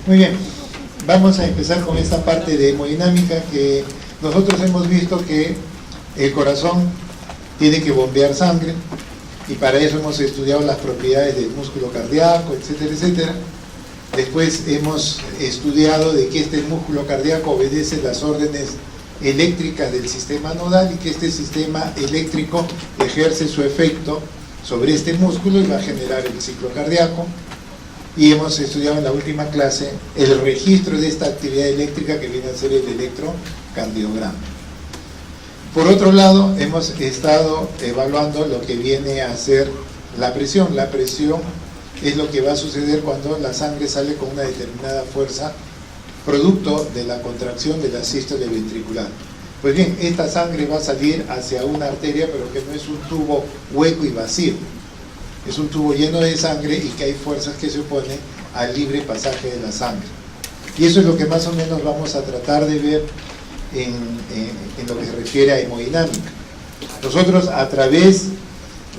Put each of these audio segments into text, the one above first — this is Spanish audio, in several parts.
Muy bien, vamos a empezar con esta parte de hemodinámica que nosotros hemos visto que el corazón tiene que bombear sangre y para eso hemos estudiado las propiedades del músculo cardíaco, etcétera, etcétera. Después hemos estudiado de que este músculo cardíaco obedece las órdenes eléctricas del sistema nodal y que este sistema eléctrico ejerce su efecto sobre este músculo y va a generar el ciclo cardíaco. Y hemos estudiado en la última clase el registro de esta actividad eléctrica que viene a ser el electrocardiograma. Por otro lado, hemos estado evaluando lo que viene a ser la presión. La presión es lo que va a suceder cuando la sangre sale con una determinada fuerza, producto de la contracción de la sístole ventricular. Pues bien, esta sangre va a salir hacia una arteria, pero que no es un tubo hueco y vacío. Es un tubo lleno de sangre y que hay fuerzas que se oponen al libre pasaje de la sangre. Y eso es lo que más o menos vamos a tratar de ver en lo que se refiere a hemodinámica. Nosotros, a través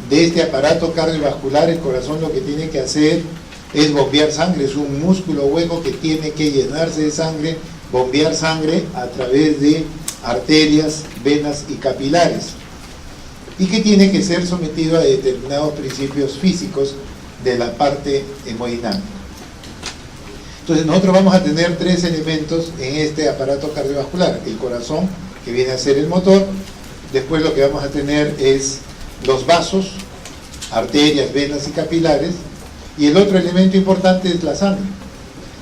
de este aparato cardiovascular, el corazón lo que tiene que hacer es bombear sangre. Es un músculo hueco que tiene que llenarse de sangre, bombear sangre a través de arterias, venas y capilares, y que tiene que ser sometido a determinados principios físicos de la parte hemodinámica. Entonces nosotros vamos a tener tres elementos en este aparato cardiovascular: el corazón, que viene a ser el motor. Después lo que vamos a tener es los vasos, arterias, venas y capilares, y el otro elemento importante es la sangre.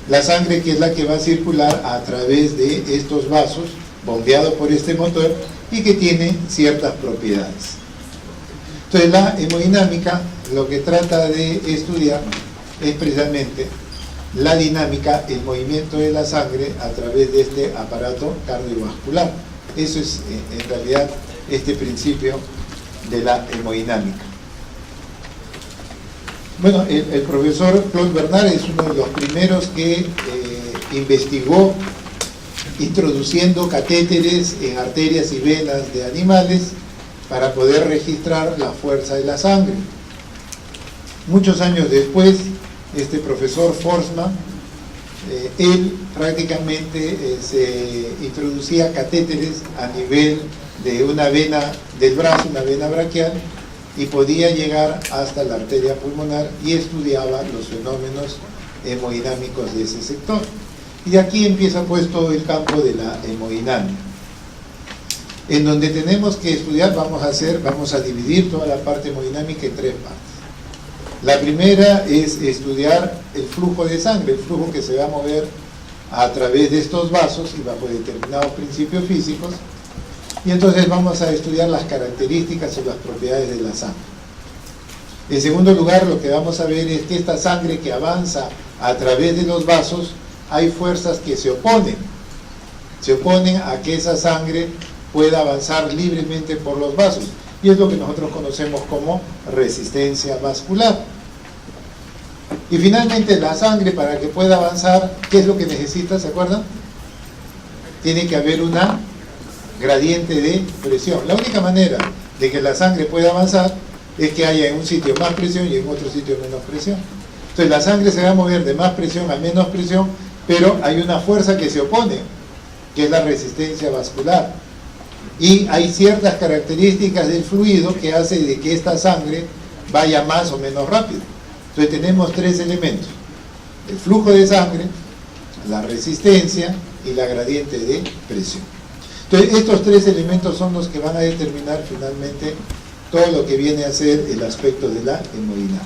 La sangre, que es la que va a circular a través de estos vasos, bombeado por este motor, y que tiene ciertas propiedades. Entonces la hemodinámica lo que trata de estudiar es precisamente la dinámica, el movimiento de la sangre a través de este aparato cardiovascular. Eso es en realidad este principio de la hemodinámica. Bueno, el profesor Claude Bernard es uno de los primeros que investigó introduciendo catéteres en arterias y venas de animales para poder registrar la fuerza de la sangre. Muchos años después, este profesor Forsman, él prácticamente se introducía catéteres a nivel de una vena del brazo, una vena braquial, y podía llegar hasta la arteria pulmonar y estudiaba los fenómenos hemodinámicos de ese sector. Y aquí empieza pues todo el campo de la hemodinámica, en donde tenemos que estudiar, vamos a dividir toda la parte hemodinámica en tres partes. La primera es estudiar el flujo de sangre, el flujo que se va a mover a través de estos vasos y bajo determinados principios físicos. Y entonces vamos a estudiar las características y las propiedades de la sangre. En segundo lugar, lo que vamos a ver es que esta sangre que avanza a través de los vasos, hay fuerzas que se oponen a que esa sangre pueda avanzar libremente por los vasos, y es lo que nosotros conocemos como resistencia vascular. Y finalmente, la sangre, para que pueda avanzar, ¿qué es lo que necesita? ¿Se acuerdan? Tiene que haber una gradiente de presión. La única manera de que la sangre pueda avanzar es que haya en un sitio más presión y en otro sitio menos presión. Entonces la sangre se va a mover de más presión a menos presión, pero hay una fuerza que se opone, que es la resistencia vascular. Y hay ciertas características del fluido que hace de que esta sangre vaya más o menos rápido. Entonces tenemos tres elementos: el flujo de sangre, la resistencia y la gradiente de presión. Entonces estos tres elementos son los que van a determinar finalmente todo lo que viene a ser el aspecto de la hemodinámica.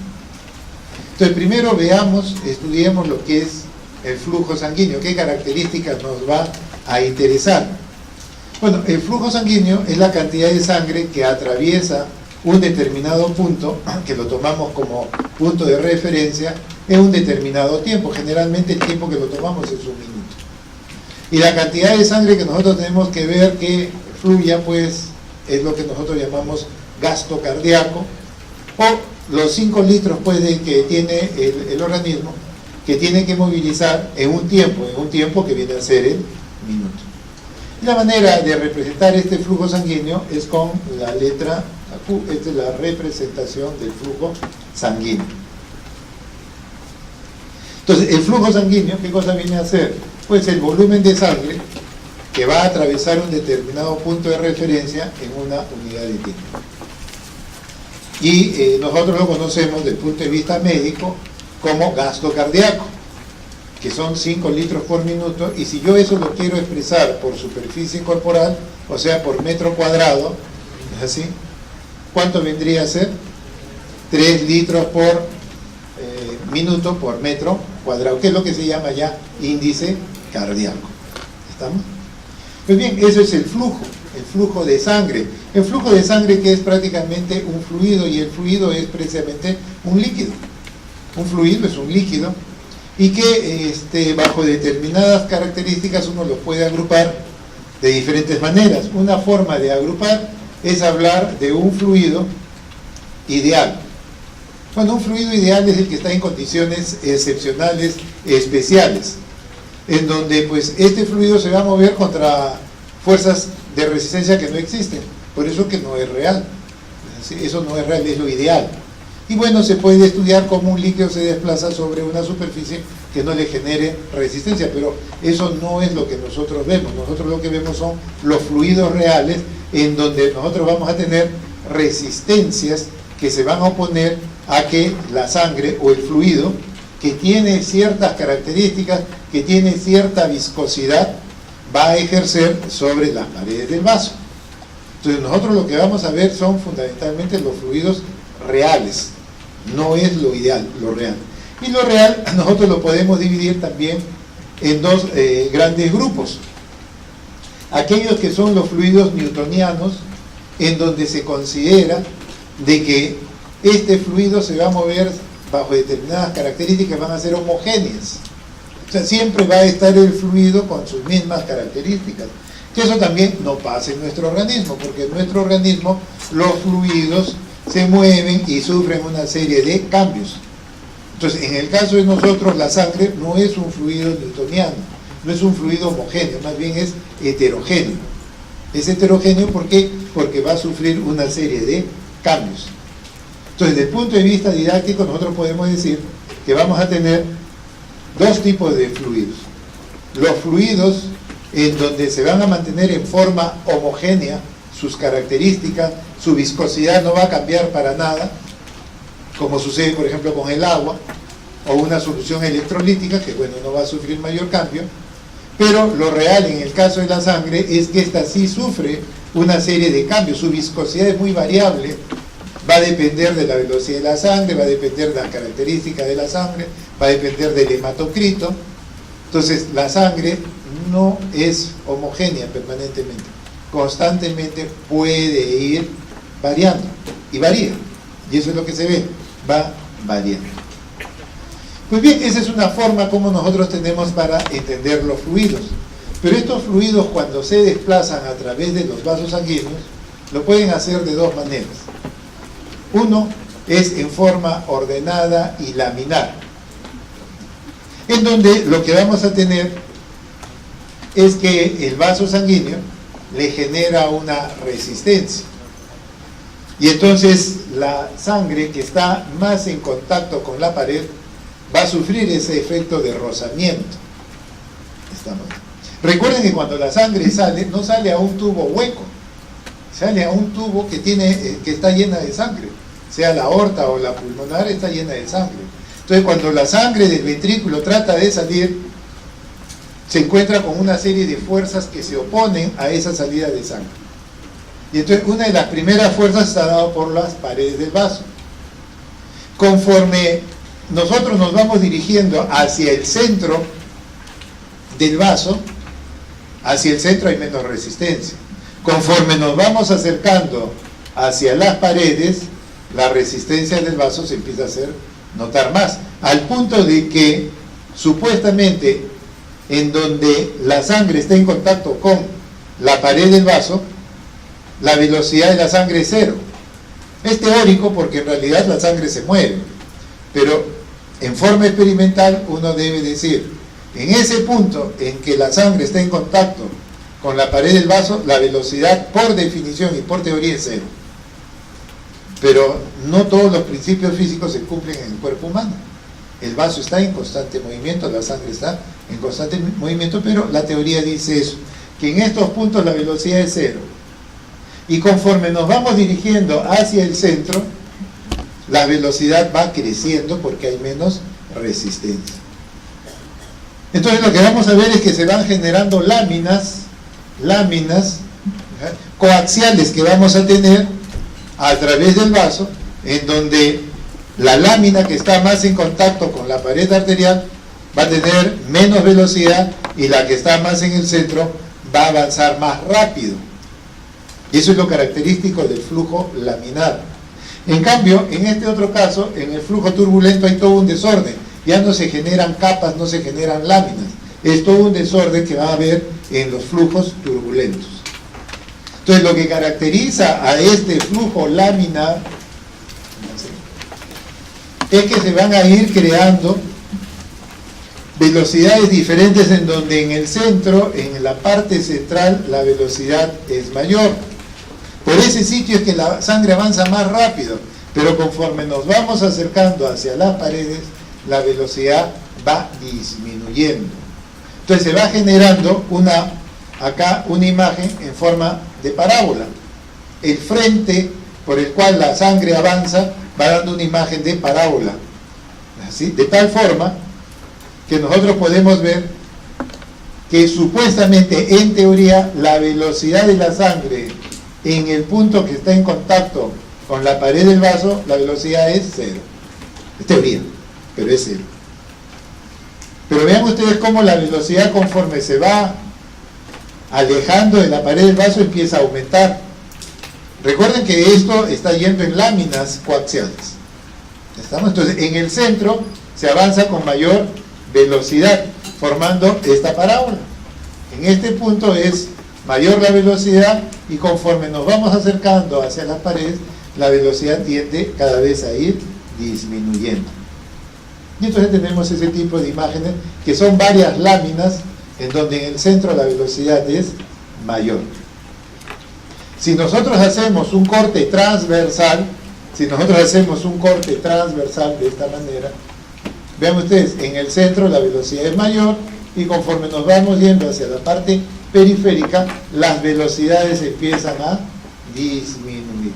Entonces primero estudiemos lo que es el flujo sanguíneo, qué características nos va a interesar. Bueno, el flujo sanguíneo es la cantidad de sangre que atraviesa un determinado punto, que lo tomamos como punto de referencia, en un determinado tiempo. Generalmente el tiempo que lo tomamos es un minuto. Y la cantidad de sangre que nosotros tenemos que ver que fluya, pues, es lo que nosotros llamamos gasto cardíaco, o los 5 litros pues, que tiene el organismo, que tiene que movilizar en un tiempo que viene a ser el minuto. Y la manera de representar este flujo sanguíneo es con la letra Q. Esta es la representación del flujo sanguíneo. Entonces, el flujo sanguíneo, ¿qué cosa viene a hacer? Pues el volumen de sangre que va a atravesar un determinado punto de referencia en una unidad de tiempo. Y nosotros lo conocemos desde el punto de vista médico como gasto cardíaco, que son 5 litros por minuto, y si yo eso lo quiero expresar por superficie corporal, o sea, por metro cuadrado, ¿es así? ¿Cuánto vendría a ser? 3 litros por minuto por metro cuadrado, que es lo que se llama ya índice cardíaco. ¿Estamos? Pues bien, eso es el flujo de sangre. El flujo de sangre, que es prácticamente un fluido, y el fluido es precisamente un líquido. Un fluido es un líquido, y que bajo determinadas características uno lo puede agrupar de diferentes maneras. Una forma de agrupar es hablar de un fluido ideal. Bueno, un fluido ideal es el que está en condiciones excepcionales, especiales, en donde pues este fluido se va a mover contra fuerzas de resistencia que no existen, por eso que no es real. Eso no es real, es lo ideal. Y bueno, se puede estudiar cómo un líquido se desplaza sobre una superficie que no le genere resistencia, pero eso no es lo que nosotros vemos. Nosotros lo que vemos son los fluidos reales, en donde nosotros vamos a tener resistencias que se van a oponer a que la sangre o el fluido, que tiene ciertas características, que tiene cierta viscosidad, va a ejercer sobre las paredes del vaso. Entonces nosotros lo que vamos a ver son fundamentalmente los fluidos reales, no es lo ideal, lo real. Y lo real nosotros lo podemos dividir también en dos grandes grupos. Aquellos que son los fluidos newtonianos, en donde se considera de que este fluido se va a mover bajo determinadas características que van a ser homogéneas. O sea, siempre va a estar el fluido con sus mismas características. Que eso también no pasa en nuestro organismo, porque en nuestro organismo los fluidos se mueven y sufren una serie de cambios. Entonces, en el caso de nosotros, la sangre no es un fluido newtoniano, no es un fluido homogéneo, más bien es heterogéneo. Es heterogéneo ¿por qué? Porque va a sufrir una serie de cambios. Entonces, desde el punto de vista didáctico, nosotros podemos decir que vamos a tener dos tipos de fluidos. Los fluidos en donde se van a mantener en forma homogénea sus características, su viscosidad no va a cambiar para nada, como sucede por ejemplo con el agua o una solución electrolítica, que bueno, no va a sufrir mayor cambio, pero lo real en el caso de la sangre es que esta sí sufre una serie de cambios. Su viscosidad es muy variable, va a depender de la velocidad de la sangre, va a depender de las características de la sangre, va a depender del hematocrito. Entonces la sangre no es homogénea permanentemente, constantemente puede ir variando, y varía, y eso es lo que se ve, va variando. Pues bien, esa es una forma como nosotros tenemos para entender los fluidos, pero estos fluidos, cuando se desplazan a través de los vasos sanguíneos, lo pueden hacer de dos maneras. Uno es en forma ordenada y laminar, en donde lo que vamos a tener es que el vaso sanguíneo le genera una resistencia, y entonces la sangre que está más en contacto con la pared va a sufrir ese efecto de rozamiento. Recuerden que cuando la sangre sale, no sale a un tubo hueco, sale a un tubo que está llena de sangre, sea la aorta o la pulmonar, está llena de sangre. Entonces cuando la sangre del ventrículo trata de salir, se encuentra con una serie de fuerzas que se oponen a esa salida de sangre. Y entonces una de las primeras fuerzas está dada por las paredes del vaso. Conforme nosotros nos vamos dirigiendo hacia el centro del vaso, hacia el centro hay menos resistencia. Conforme nos vamos acercando hacia las paredes, la resistencia del vaso se empieza a hacer notar más, al punto de que supuestamente en donde la sangre está en contacto con la pared del vaso, la velocidad de la sangre es cero. Es teórico porque en realidad la sangre se mueve, pero en forma experimental uno debe decir, en ese punto en que la sangre está en contacto con la pared del vaso, la velocidad por definición y por teoría es cero. Pero no todos los principios físicos se cumplen en el cuerpo humano. El vaso está en constante movimiento, la sangre está en constante movimiento, pero la teoría dice eso, que en estos puntos la velocidad es cero. Y conforme nos vamos dirigiendo hacia el centro, la velocidad va creciendo porque hay menos resistencia. Entonces lo que vamos a ver es que se van generando láminas coaxiales que vamos a tener a través del vaso, en donde la lámina que está más en contacto con la pared arterial va a tener menos velocidad y la que está más en el centro va a avanzar más rápido. Y eso es lo característico del flujo laminar. En cambio, en este otro caso, en el flujo turbulento hay todo un desorden. Ya no se generan capas, no se generan láminas. Es todo un desorden que va a haber en los flujos turbulentos. Entonces, lo que caracteriza a este flujo laminar es que se van a ir creando velocidades diferentes, en donde en el centro, en la parte central, la velocidad es mayor. Por ese sitio es que la sangre avanza más rápido, pero conforme nos vamos acercando hacia las paredes, la velocidad va disminuyendo. Entonces se va generando acá una imagen en forma de parábola. El frente por el cual la sangre avanza va dando una imagen de parábola, ¿sí? De tal forma que nosotros podemos ver que supuestamente, en teoría, la velocidad de la sangre en el punto que está en contacto con la pared del vaso, la velocidad es cero. Es teoría, pero es cero. Pero vean ustedes cómo la velocidad, conforme se va alejando de la pared del vaso, empieza a aumentar. Recuerden que esto está yendo en láminas coaxiales. ¿Estamos? Entonces, en el centro se avanza con mayor velocidad, formando esta parábola. En este punto es mayor la velocidad, y conforme nos vamos acercando hacia las paredes, la velocidad tiende cada vez a ir disminuyendo. Y entonces tenemos ese tipo de imágenes, que son varias láminas, en donde en el centro la velocidad es mayor. Si nosotros hacemos un corte transversal, de esta manera, vean ustedes, en el centro la velocidad es mayor, y conforme nos vamos yendo hacia la parte periférica, las velocidades empiezan a disminuir.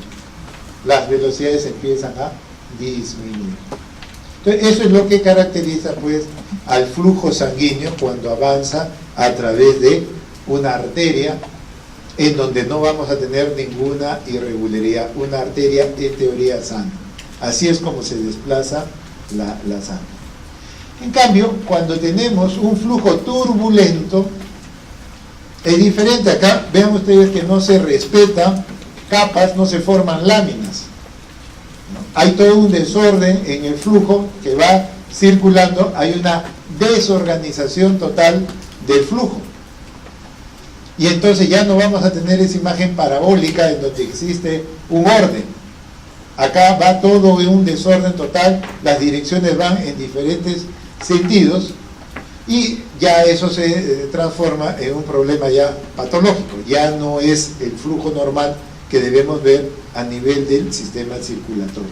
Entonces, eso es lo que caracteriza, pues, al flujo sanguíneo cuando avanza a través de una arteria, en donde no vamos a tener ninguna irregularidad, una arteria en teoría sana. Así es como se desplaza la sangre. En cambio, cuando tenemos un flujo turbulento, es diferente. Acá vean ustedes que no se respetan capas, no se forman láminas, ¿no? Hay todo un desorden en el flujo que va circulando, hay una desorganización total del flujo. Y entonces ya no vamos a tener esa imagen parabólica en donde existe un orden. Acá va todo en un desorden total, las direcciones van en diferentes sentidos, y ya eso se transforma en un problema ya patológico. Ya no es el flujo normal que debemos ver a nivel del sistema circulatorio.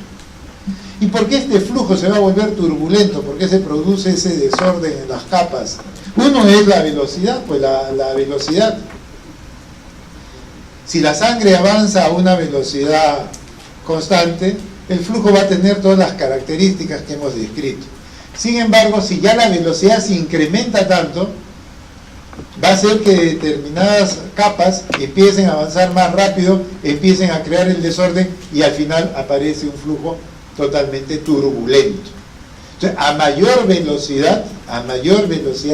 ¿Y por qué este flujo se va a volver turbulento? ¿Por qué se produce ese desorden en las capas? Uno es la velocidad, pues la velocidad. Si la sangre avanza a una velocidad constante, el flujo va a tener todas las características que hemos descrito. Sin embargo, si ya la velocidad se incrementa tanto, va a hacer que determinadas capas empiecen a avanzar más rápido, empiecen a crear el desorden, y al final aparece un flujo totalmente turbulento. Entonces, a mayor velocidad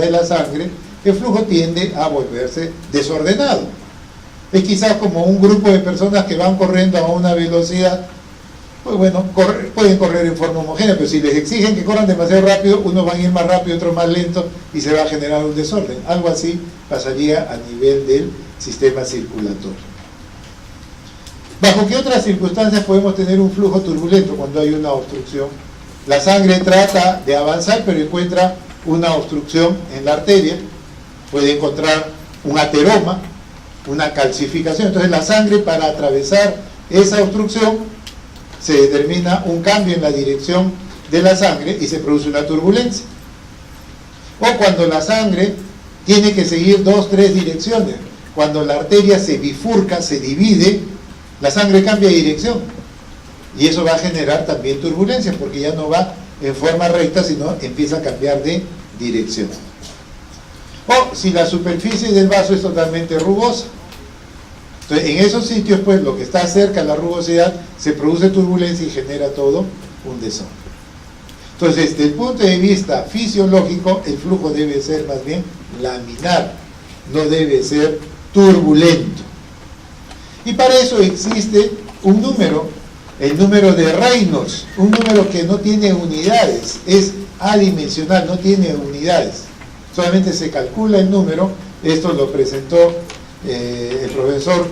de la sangre, el flujo tiende a volverse desordenado. Es quizás como un grupo de personas que van corriendo a una velocidad, pues bueno, pueden correr en forma homogénea, pero si les exigen que corran demasiado rápido, unos van a ir más rápido, otros más lento, y se va a generar un desorden. Algo así pasaría a nivel del sistema circulatorio. ¿Bajo qué otras circunstancias podemos tener un flujo turbulento? Cuando hay una obstrucción. La sangre trata de avanzar, pero encuentra una obstrucción en la arteria, puede encontrar un ateroma, una calcificación. Entonces la sangre, para atravesar esa obstrucción, se determina un cambio en la dirección de la sangre y se produce una turbulencia. O cuando la sangre tiene que seguir 2, 3 direcciones. Cuando la arteria se bifurca, se divide, la sangre cambia de dirección. Y eso va a generar también turbulencias, porque ya no va en forma recta, sino empieza a cambiar de dirección. O si la superficie del vaso es totalmente rugosa. Entonces, en esos sitios, pues, lo que está cerca de la rugosidad, se produce turbulencia y genera todo un desorden. Entonces, desde el punto de vista fisiológico, el flujo debe ser más bien laminar, no debe ser turbulento. Y para eso existe un número, el número de Reynolds, un número que no tiene unidades, es adimensional, no tiene unidades. Solamente se calcula el número, esto lo presentó el profesor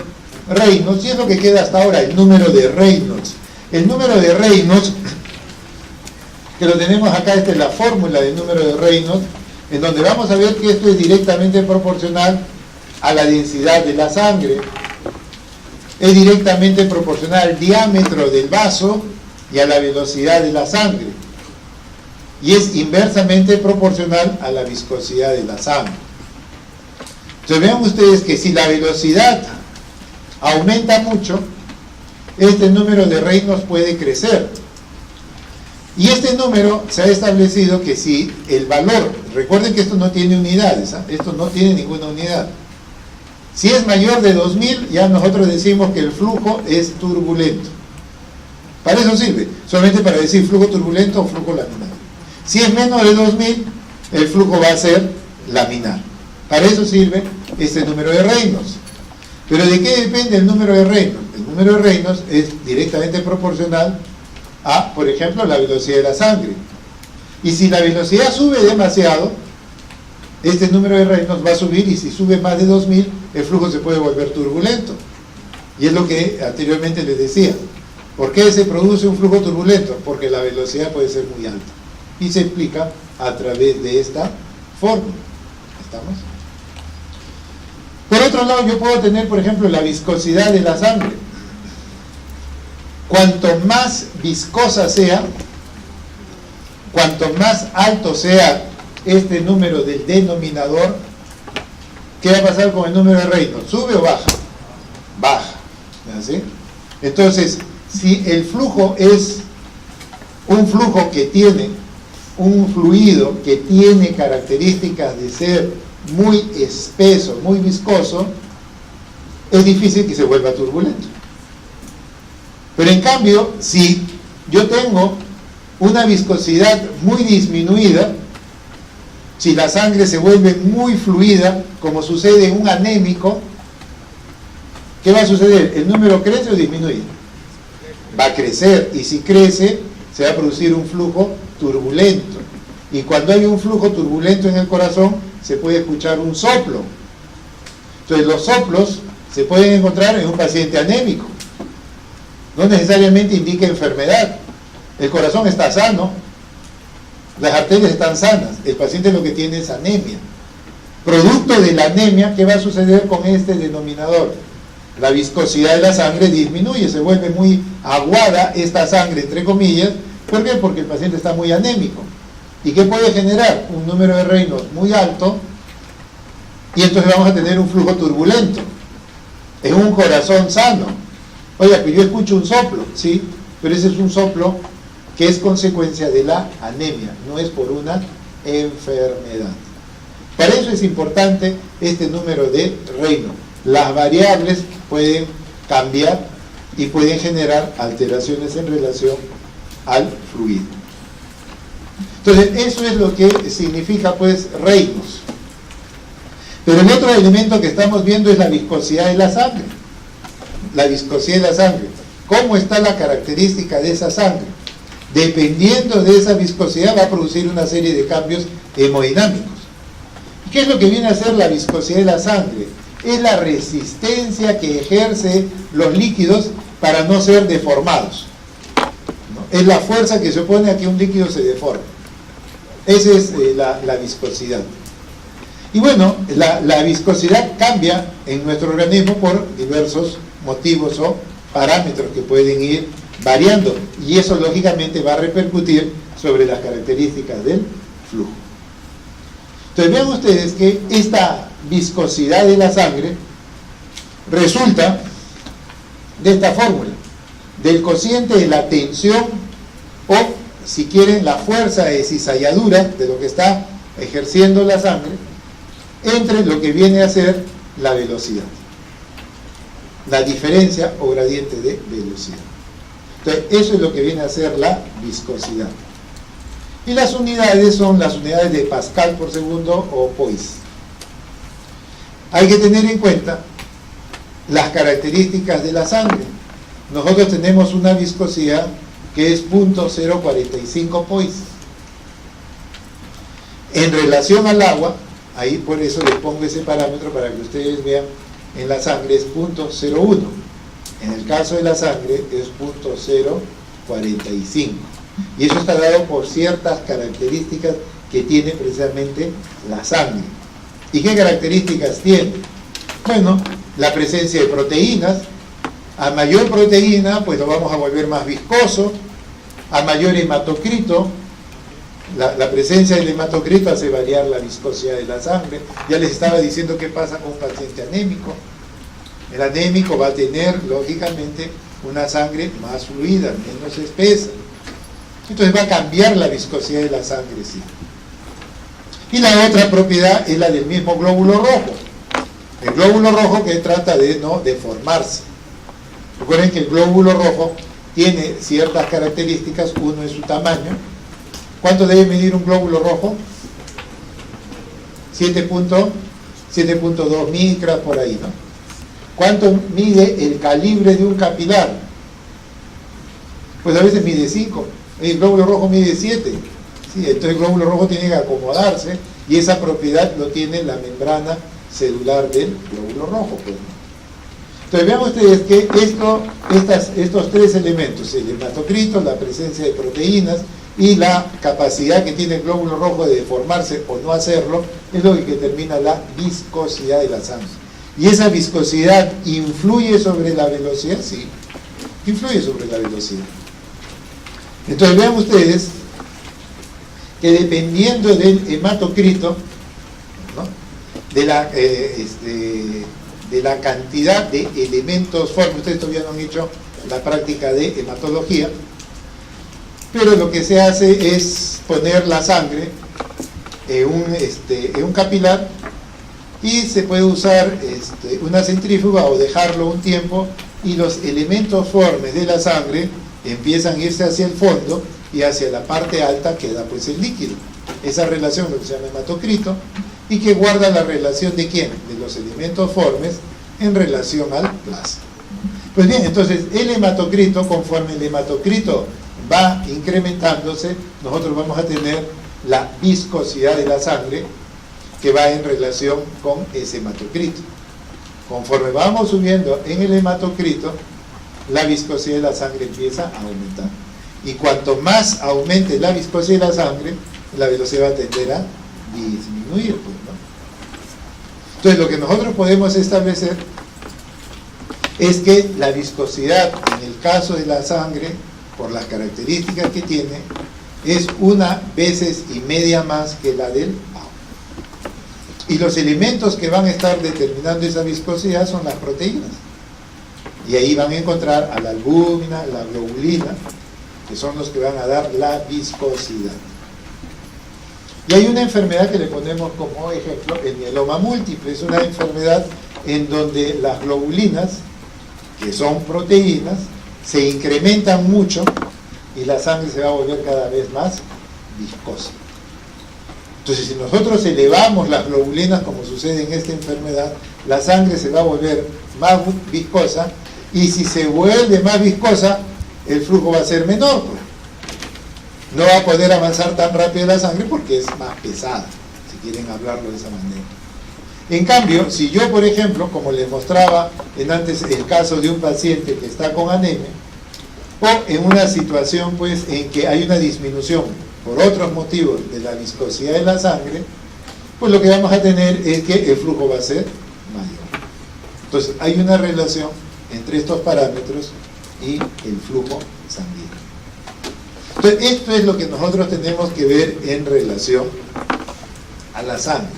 Reynolds, y es lo que queda hasta ahora, el número de Reynolds. El número de Reynolds, que lo tenemos acá, esta es la fórmula del número de Reynolds, en donde vamos a ver que esto es directamente proporcional a la densidad de la sangre, es directamente proporcional al diámetro del vaso y a la velocidad de la sangre, y es inversamente proporcional a la viscosidad de la sangre. Entonces vean ustedes que si la velocidad aumenta mucho, este número de Reynolds puede crecer. Y este número se ha establecido que si el valor, recuerden que esto no tiene unidades, esto no tiene ninguna unidad. Si es mayor de 2000, ya nosotros decimos que el flujo es turbulento. Para eso sirve, solamente para decir flujo turbulento o flujo laminar. Si es menos de 2000, el flujo va a ser laminar. Para eso sirve este número de Reynolds. Pero ¿de qué depende el número de Reynolds? El número de Reynolds es directamente proporcional a, por ejemplo, la velocidad de la sangre. Y si la velocidad sube demasiado, este número de Reynolds va a subir, y si sube más de 2000, el flujo se puede volver turbulento. Y es lo que anteriormente les decía. ¿Por qué se produce un flujo turbulento? Porque la velocidad puede ser muy alta. Y se explica a través de esta fórmula. ¿Estamos? Por otro lado, yo puedo tener, por ejemplo, la viscosidad de la sangre. Cuanto más viscosa sea, cuanto más alto sea este número del denominador, ¿qué va a pasar con el número de Reynolds? ¿Sube o baja? Baja. ¿Sí? Entonces, si el flujo es un flujo que tiene un fluido que tiene características de ser muy espeso, muy viscoso, es difícil que se vuelva turbulento. Pero en cambio, si yo tengo una viscosidad muy disminuida, si la sangre se vuelve muy fluida, como sucede en un anémico, ¿qué va a suceder? ¿El número crece o disminuye? Va a crecer, y si crece, se va a producir un flujo turbulento. Y cuando hay un flujo turbulento en el corazón, se puede escuchar un soplo. Entonces los soplos se pueden encontrar en un paciente anémico. No necesariamente indica enfermedad. El corazón está sano, las arterias están sanas, el paciente lo que tiene es anemia. Producto de la anemia, ¿qué va a suceder con este denominador? La viscosidad de la sangre disminuye, se vuelve muy aguada esta sangre, entre comillas. ¿Por qué? Porque el paciente está muy anémico. ¿Y qué puede generar? Un número de Reynolds muy alto, y entonces vamos a tener un flujo turbulento en un corazón sano. Oiga, que yo escucho un soplo, sí, pero ese es un soplo que es consecuencia de la anemia, no es por una enfermedad. Para eso es importante este número de Reynolds. Las variables pueden cambiar y pueden generar alteraciones en relación al fluido. Entonces, eso es lo que significa, pues, Reynolds. Pero el otro elemento que estamos viendo es la viscosidad de la sangre. La viscosidad de la sangre. ¿Cómo está la característica de esa sangre? Dependiendo de esa viscosidad va a producir una serie de cambios hemodinámicos. ¿Qué es lo que viene a ser la viscosidad de la sangre? Es la resistencia que ejerce los líquidos para no ser deformados. ¿No? Es la fuerza que se opone a que un líquido se deforme. Esa es la viscosidad. Y bueno, la viscosidad cambia en nuestro organismo por diversos motivos o parámetros que pueden ir variando, y eso lógicamente va a repercutir sobre las características del flujo. Entonces vean ustedes que esta viscosidad de la sangre resulta de esta fórmula, del cociente de la tensión o, si quieren, la fuerza de cizalladura de lo que está ejerciendo la sangre entre lo que viene a ser la velocidad, la diferencia o gradiente de velocidad. Entonces eso es lo que viene a ser la viscosidad. Y las unidades son las unidades de Pascal por segundo o Poise. Hay que tener en cuenta las características de la sangre. Nosotros tenemos una viscosidad que es 0.045 Poise. En relación al agua, ahí por eso les pongo ese parámetro para que ustedes vean, en la sangre es 0.01. En el caso de la sangre es 0.045. Y eso está dado por ciertas características que tiene precisamente la sangre. ¿Y qué características tiene? Bueno, la presencia de proteínas. A mayor proteína, pues lo vamos a volver más viscoso. A mayor hematocrito, la presencia del hematocrito hace variar la viscosidad de la sangre. Ya les estaba diciendo qué pasa con un paciente anémico. El anémico va a tener, lógicamente, una sangre más fluida, menos espesa. Entonces va a cambiar la viscosidad de la sangre, sí. Y la otra propiedad es la del mismo glóbulo rojo. El glóbulo rojo que trata de no deformarse. Recuerden que el glóbulo rojo tiene ciertas características. Uno es su tamaño. ¿Cuánto debe medir un glóbulo rojo? 7.2 micras por ahí, ¿no? ¿Cuánto mide el calibre de un capilar? Pues a veces mide 5. El glóbulo rojo mide 7. Sí, entonces el glóbulo rojo tiene que acomodarse y esa propiedad lo tiene la membrana celular del glóbulo rojo. Pues. Entonces vean ustedes que estos tres elementos, el hematocrito, la presencia de proteínas y la capacidad que tiene el glóbulo rojo de deformarse o no hacerlo, es lo que determina la viscosidad de la sangre. ¿Y esa viscosidad influye sobre la velocidad? Sí, influye sobre la velocidad. Entonces vean ustedes que dependiendo del hematocrito, ¿no? de la cantidad de elementos formes, ustedes todavía no han hecho la práctica de hematología, pero lo que se hace es poner la sangre en un capilar y se puede usar una centrífuga o dejarlo un tiempo y los elementos formes de la sangre empiezan a irse hacia el fondo y hacia la parte alta queda pues el líquido. Esa relación lo que se llama hematocrito y que guarda la relación de ¿quién? De los elementos formes en relación al plasma. Pues bien, entonces el hematocrito, conforme el hematocrito va incrementándose, nosotros vamos a tener la viscosidad de la sangre que va en relación con ese hematocrito. Conforme vamos subiendo en el hematocrito, la viscosidad de la sangre empieza a aumentar. Y cuanto más aumente la viscosidad de la sangre, la velocidad va a tender a disminuir. Pues, ¿no? Entonces, lo que nosotros podemos establecer es que la viscosidad, en el caso de la sangre, por las características que tiene, es 1,5 veces más que la del agua. Y los elementos que van a estar determinando esa viscosidad son las proteínas. Y ahí van a encontrar a la albúmina, la globulina, que son los que van a dar la viscosidad. Y hay una enfermedad que le ponemos como ejemplo, el mieloma múltiple. Es una enfermedad en donde las globulinas, que son proteínas, se incrementan mucho y la sangre se va a volver cada vez más viscosa. Entonces, si nosotros elevamos las globulinas, como sucede en esta enfermedad, la sangre se va a volver más viscosa, y si se vuelve más viscosa, el flujo va a ser menor. Pues. No va a poder avanzar tan rápido la sangre porque es más pesada, si quieren hablarlo de esa manera. En cambio, si yo, por ejemplo, como les mostraba antes el caso de un paciente que está con anemia, o en una situación pues en que hay una disminución por otros motivos de la viscosidad de la sangre, pues lo que vamos a tener es que el flujo va a ser mayor. Entonces hay una relación entre estos parámetros y el flujo sanguíneo. Entonces, esto es lo que nosotros tenemos que ver en relación a la sangre.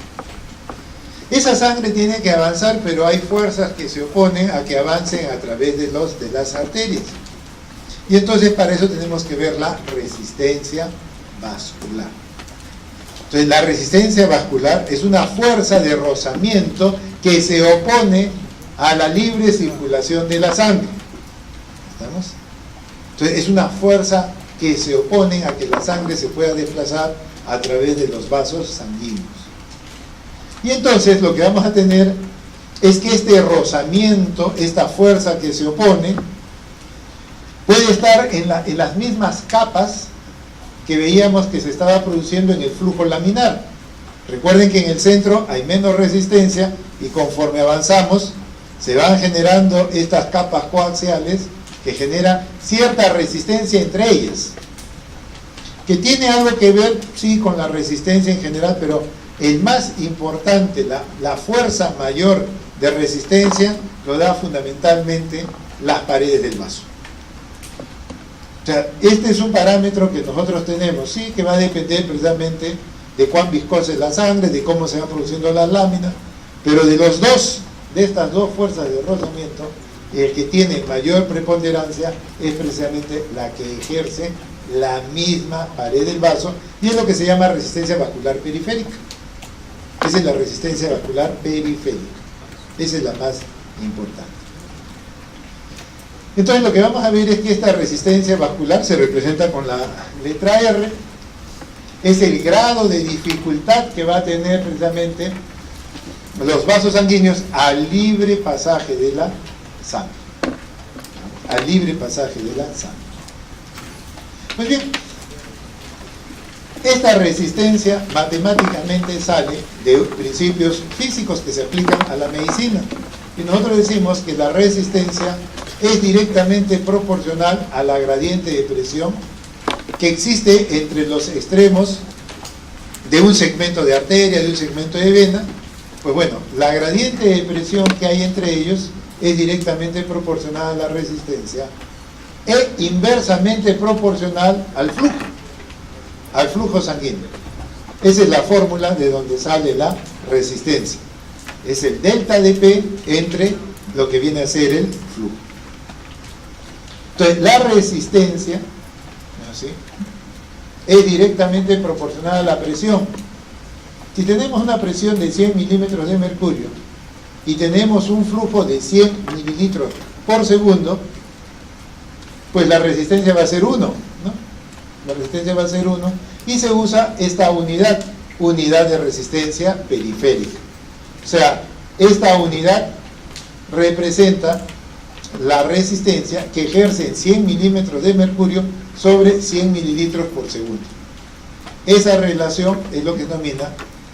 Esa sangre tiene que avanzar, pero hay fuerzas que se oponen a que avancen a través de las arterias. Y entonces para eso tenemos que ver la resistencia vascular. Entonces la resistencia vascular es una fuerza de rozamiento que se opone a la libre circulación de la sangre. ¿Estamos? Entonces es una fuerza que se opone a que la sangre se pueda desplazar a través de los vasos sanguíneos. Y entonces lo que vamos a tener es que este rozamiento, esta fuerza que se opone, puede estar en las mismas capas que veíamos que se estaba produciendo en el flujo laminar. Recuerden que en el centro hay menos resistencia y conforme avanzamos se van generando estas capas coaxiales que generan cierta resistencia entre ellas, que tiene algo que ver, sí, con la resistencia en general, pero el más importante, la fuerza mayor de resistencia, lo da fundamentalmente las paredes del vaso. O sea, este es un parámetro que nosotros tenemos, sí, que va a depender precisamente de cuán viscosa es la sangre, de cómo se van produciendo las láminas, pero de estas dos fuerzas de rozamiento, el que tiene mayor preponderancia es precisamente la que ejerce la misma pared del vaso, y es lo que se llama resistencia vascular periférica. Esa es la resistencia vascular periférica. Esa es la más importante. Entonces lo que vamos a ver es que esta resistencia vascular se representa con la letra R. Es el grado de dificultad que va a tener precisamente los vasos sanguíneos al libre pasaje de la sangre. Al libre pasaje de la sangre. Pues bien, esta resistencia matemáticamente sale de principios físicos que se aplican a la medicina. Y nosotros decimos que la resistencia es directamente proporcional a la gradiente de presión que existe entre los extremos de un segmento de arteria, de un segmento de vena. Pues bueno, la gradiente de presión que hay entre ellos es directamente proporcional a la resistencia e inversamente proporcional al flujo sanguíneo. Esa es la fórmula de donde sale la resistencia. Es el delta de P entre lo que viene a ser el flujo. Entonces, la resistencia, ¿sí?, es directamente proporcional a la presión. Si tenemos una presión de 100 milímetros de mercurio y tenemos un flujo de 100 mililitros por segundo, pues la resistencia va a ser 1, ¿no? La resistencia va a ser 1 y se usa esta unidad de resistencia periférica. O sea, esta unidad representa la resistencia que ejerce 100 milímetros de mercurio sobre 100 mililitros por segundo. Esa relación es lo que denomina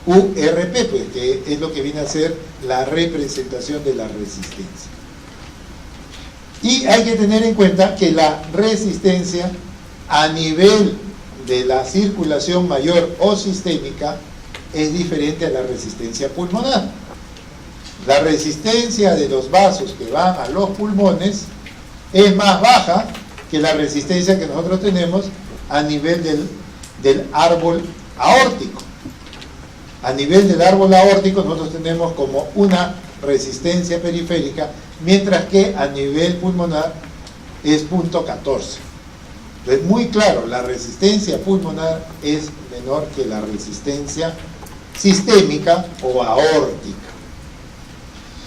URP, pues, que es lo que viene a ser la representación de la resistencia. Y hay que tener en cuenta que la resistencia a nivel de la circulación mayor o sistémica es diferente a la resistencia pulmonar. La resistencia de los vasos que van a los pulmones es más baja que la resistencia que nosotros tenemos a nivel del árbol aórtico. A nivel del árbol aórtico nosotros tenemos como una resistencia periférica, mientras que a nivel pulmonar es 0.14. Entonces, muy claro, la resistencia pulmonar es menor que la resistencia sistémica o aórtica.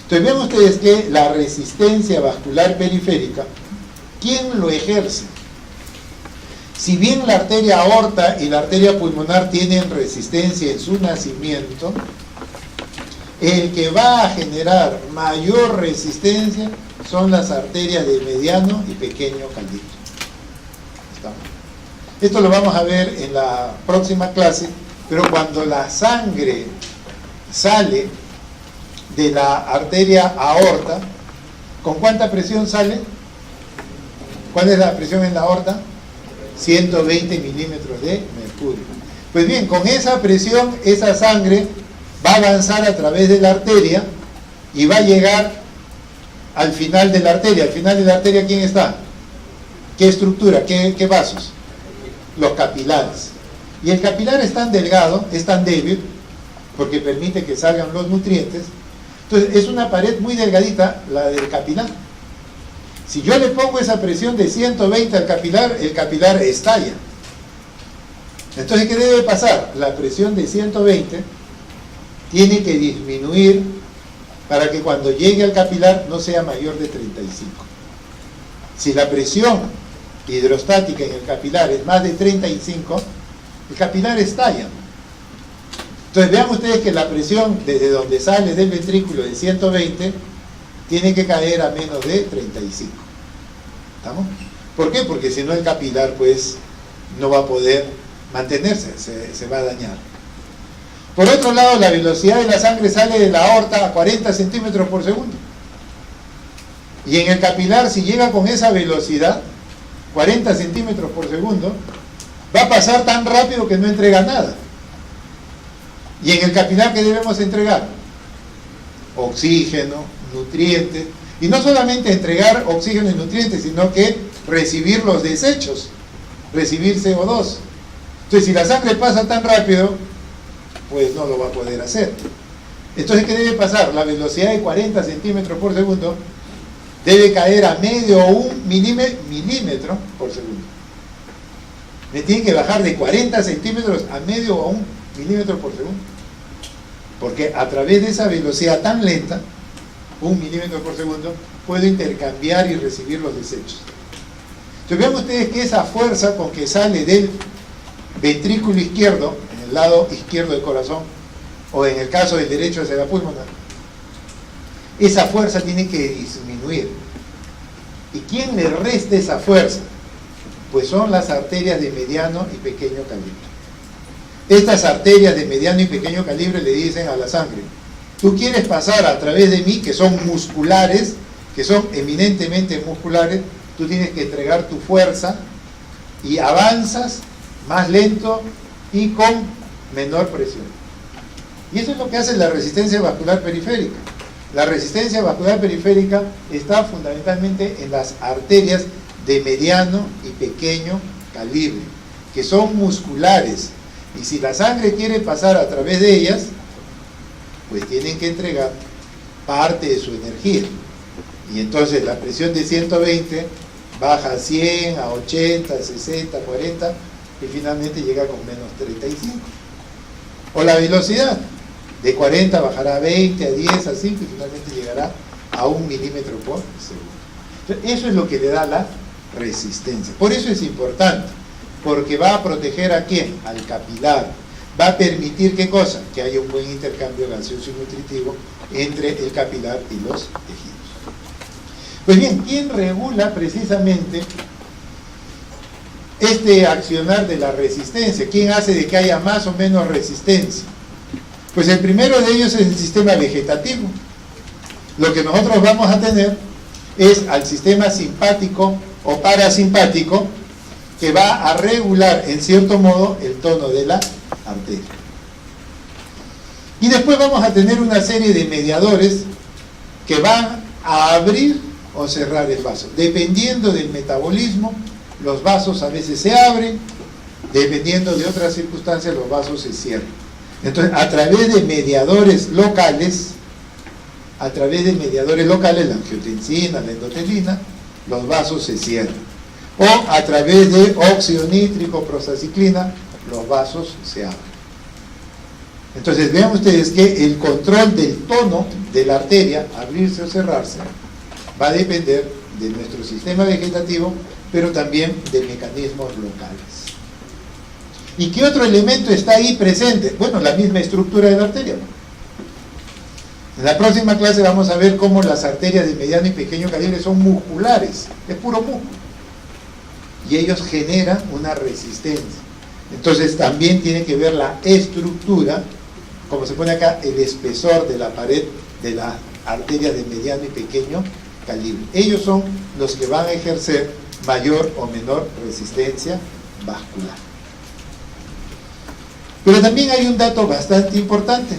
Entonces, ven ustedes que la resistencia vascular periférica, ¿quién lo ejerce? Si bien la arteria aorta y la arteria pulmonar tienen resistencia en su nacimiento, el que va a generar mayor resistencia son las arterias de mediano y pequeño calibre. Esto lo vamos a ver en la próxima clase, pero cuando la sangre sale de la arteria aorta, ¿con cuánta presión sale? ¿Cuál es la presión en la aorta? 120 milímetros de mercurio. Pues bien, con esa presión, esa sangre va a avanzar a través de la arteria y va a llegar al final de la arteria. Al final de la arteria, ¿quién está? ¿Qué estructura? ¿Qué vasos? los capilares. Y el capilar es tan delgado, es tan débil, porque permite que salgan los nutrientes. Entonces es una pared muy delgadita la del capilar. Si yo le pongo esa presión de 120 al capilar, el capilar estalla. Entonces, ¿qué debe pasar? La presión de 120 tiene que disminuir para que cuando llegue al capilar no sea mayor de 35. Si la presión hidrostática en el capilar es más de 35, el capilar estalla. Entonces vean ustedes que la presión desde donde sale del ventrículo de 120 tiene que caer a menos de 35. ¿Estamos? ¿Por qué? Porque si no el capilar pues no va a poder mantenerse, se va a dañar. Por otro lado, la velocidad de la sangre sale de la aorta a 40 centímetros por segundo. Y en el capilar, si llega con esa velocidad, 40 centímetros por segundo, va a pasar tan rápido que no entrega nada. Y en el capilar, ¿qué debemos entregar? Oxígeno, nutrientes. Y no solamente entregar oxígeno y nutrientes, sino que recibir los desechos, recibir CO2. Entonces, si la sangre pasa tan rápido, pues no lo va a poder hacer. Entonces, ¿qué debe pasar? La velocidad de 40 centímetros por segundo debe caer a medio o un milímetro por segundo. Me tiene que bajar de 40 centímetros a medio o un milímetro por segundo. Porque a través de esa velocidad tan lenta, 1 milímetro por segundo, puedo intercambiar y recibir los desechos. Entonces vean ustedes que esa fuerza con que sale del ventrículo izquierdo, en el lado izquierdo del corazón, o en el caso del derecho hacia la pulmonar, esa fuerza tiene que disminuir. ¿Y quién le resta esa fuerza? Pues son las arterias de mediano y pequeño calibre. Estas arterias de mediano y pequeño calibre le dicen a la sangre: tú quieres pasar a través de mí, que son musculares, que son eminentemente musculares, tú tienes que entregar tu fuerza y avanzas más lento y con menor presión. Y eso es lo que hace la resistencia vascular periférica. La resistencia vascular periférica está fundamentalmente en las arterias de mediano y pequeño calibre, que son musculares. Y si la sangre quiere pasar a través de ellas, pues tienen que entregar parte de su energía. Y entonces la presión de 120 baja a 100, a 80, a 60, 40, y finalmente llega con menos 35. O la velocidad, de 40 bajará a 20, a 10, a 5, y finalmente llegará a 1 milímetro por segundo. Entonces, eso es lo que le da la resistencia. Por eso es importante, porque va a proteger ¿a quién? Al capilar. Va a permitir, ¿qué cosa? Que haya un buen intercambio gaseoso y nutritivo entre el capilar y los tejidos. Pues bien, ¿quién regula precisamente este accionar de la resistencia? ¿Quién hace de que haya más o menos resistencia? Pues el primero de ellos es el sistema vegetativo. Lo que nosotros vamos a tener es al sistema simpático o parasimpático, que va a regular en cierto modo el tono de la arteria. Y después vamos a tener una serie de mediadores que van a abrir o cerrar el vaso. Dependiendo del metabolismo, los vasos a veces se abren, dependiendo de otras circunstancias, los vasos se cierran. Entonces, a través de mediadores locales, la angiotensina, la endotelina, los vasos se cierran. O a través de óxido nítrico, prostacyclina, los vasos se abren. Entonces vean ustedes que el control del tono de la arteria, abrirse o cerrarse, va a depender de nuestro sistema vegetativo, pero también de mecanismos locales. ¿Y qué otro elemento está ahí presente? Bueno, la misma estructura de la arteria. En la próxima clase vamos a ver cómo las arterias de mediano y pequeño calibre son musculares, es puro músculo. Y ellos generan una resistencia. Entonces también tiene que ver la estructura, como se pone acá, el espesor de la pared de la arteria de mediano y pequeño calibre. Ellos son los que van a ejercer mayor o menor resistencia vascular. Pero también hay un dato bastante importante.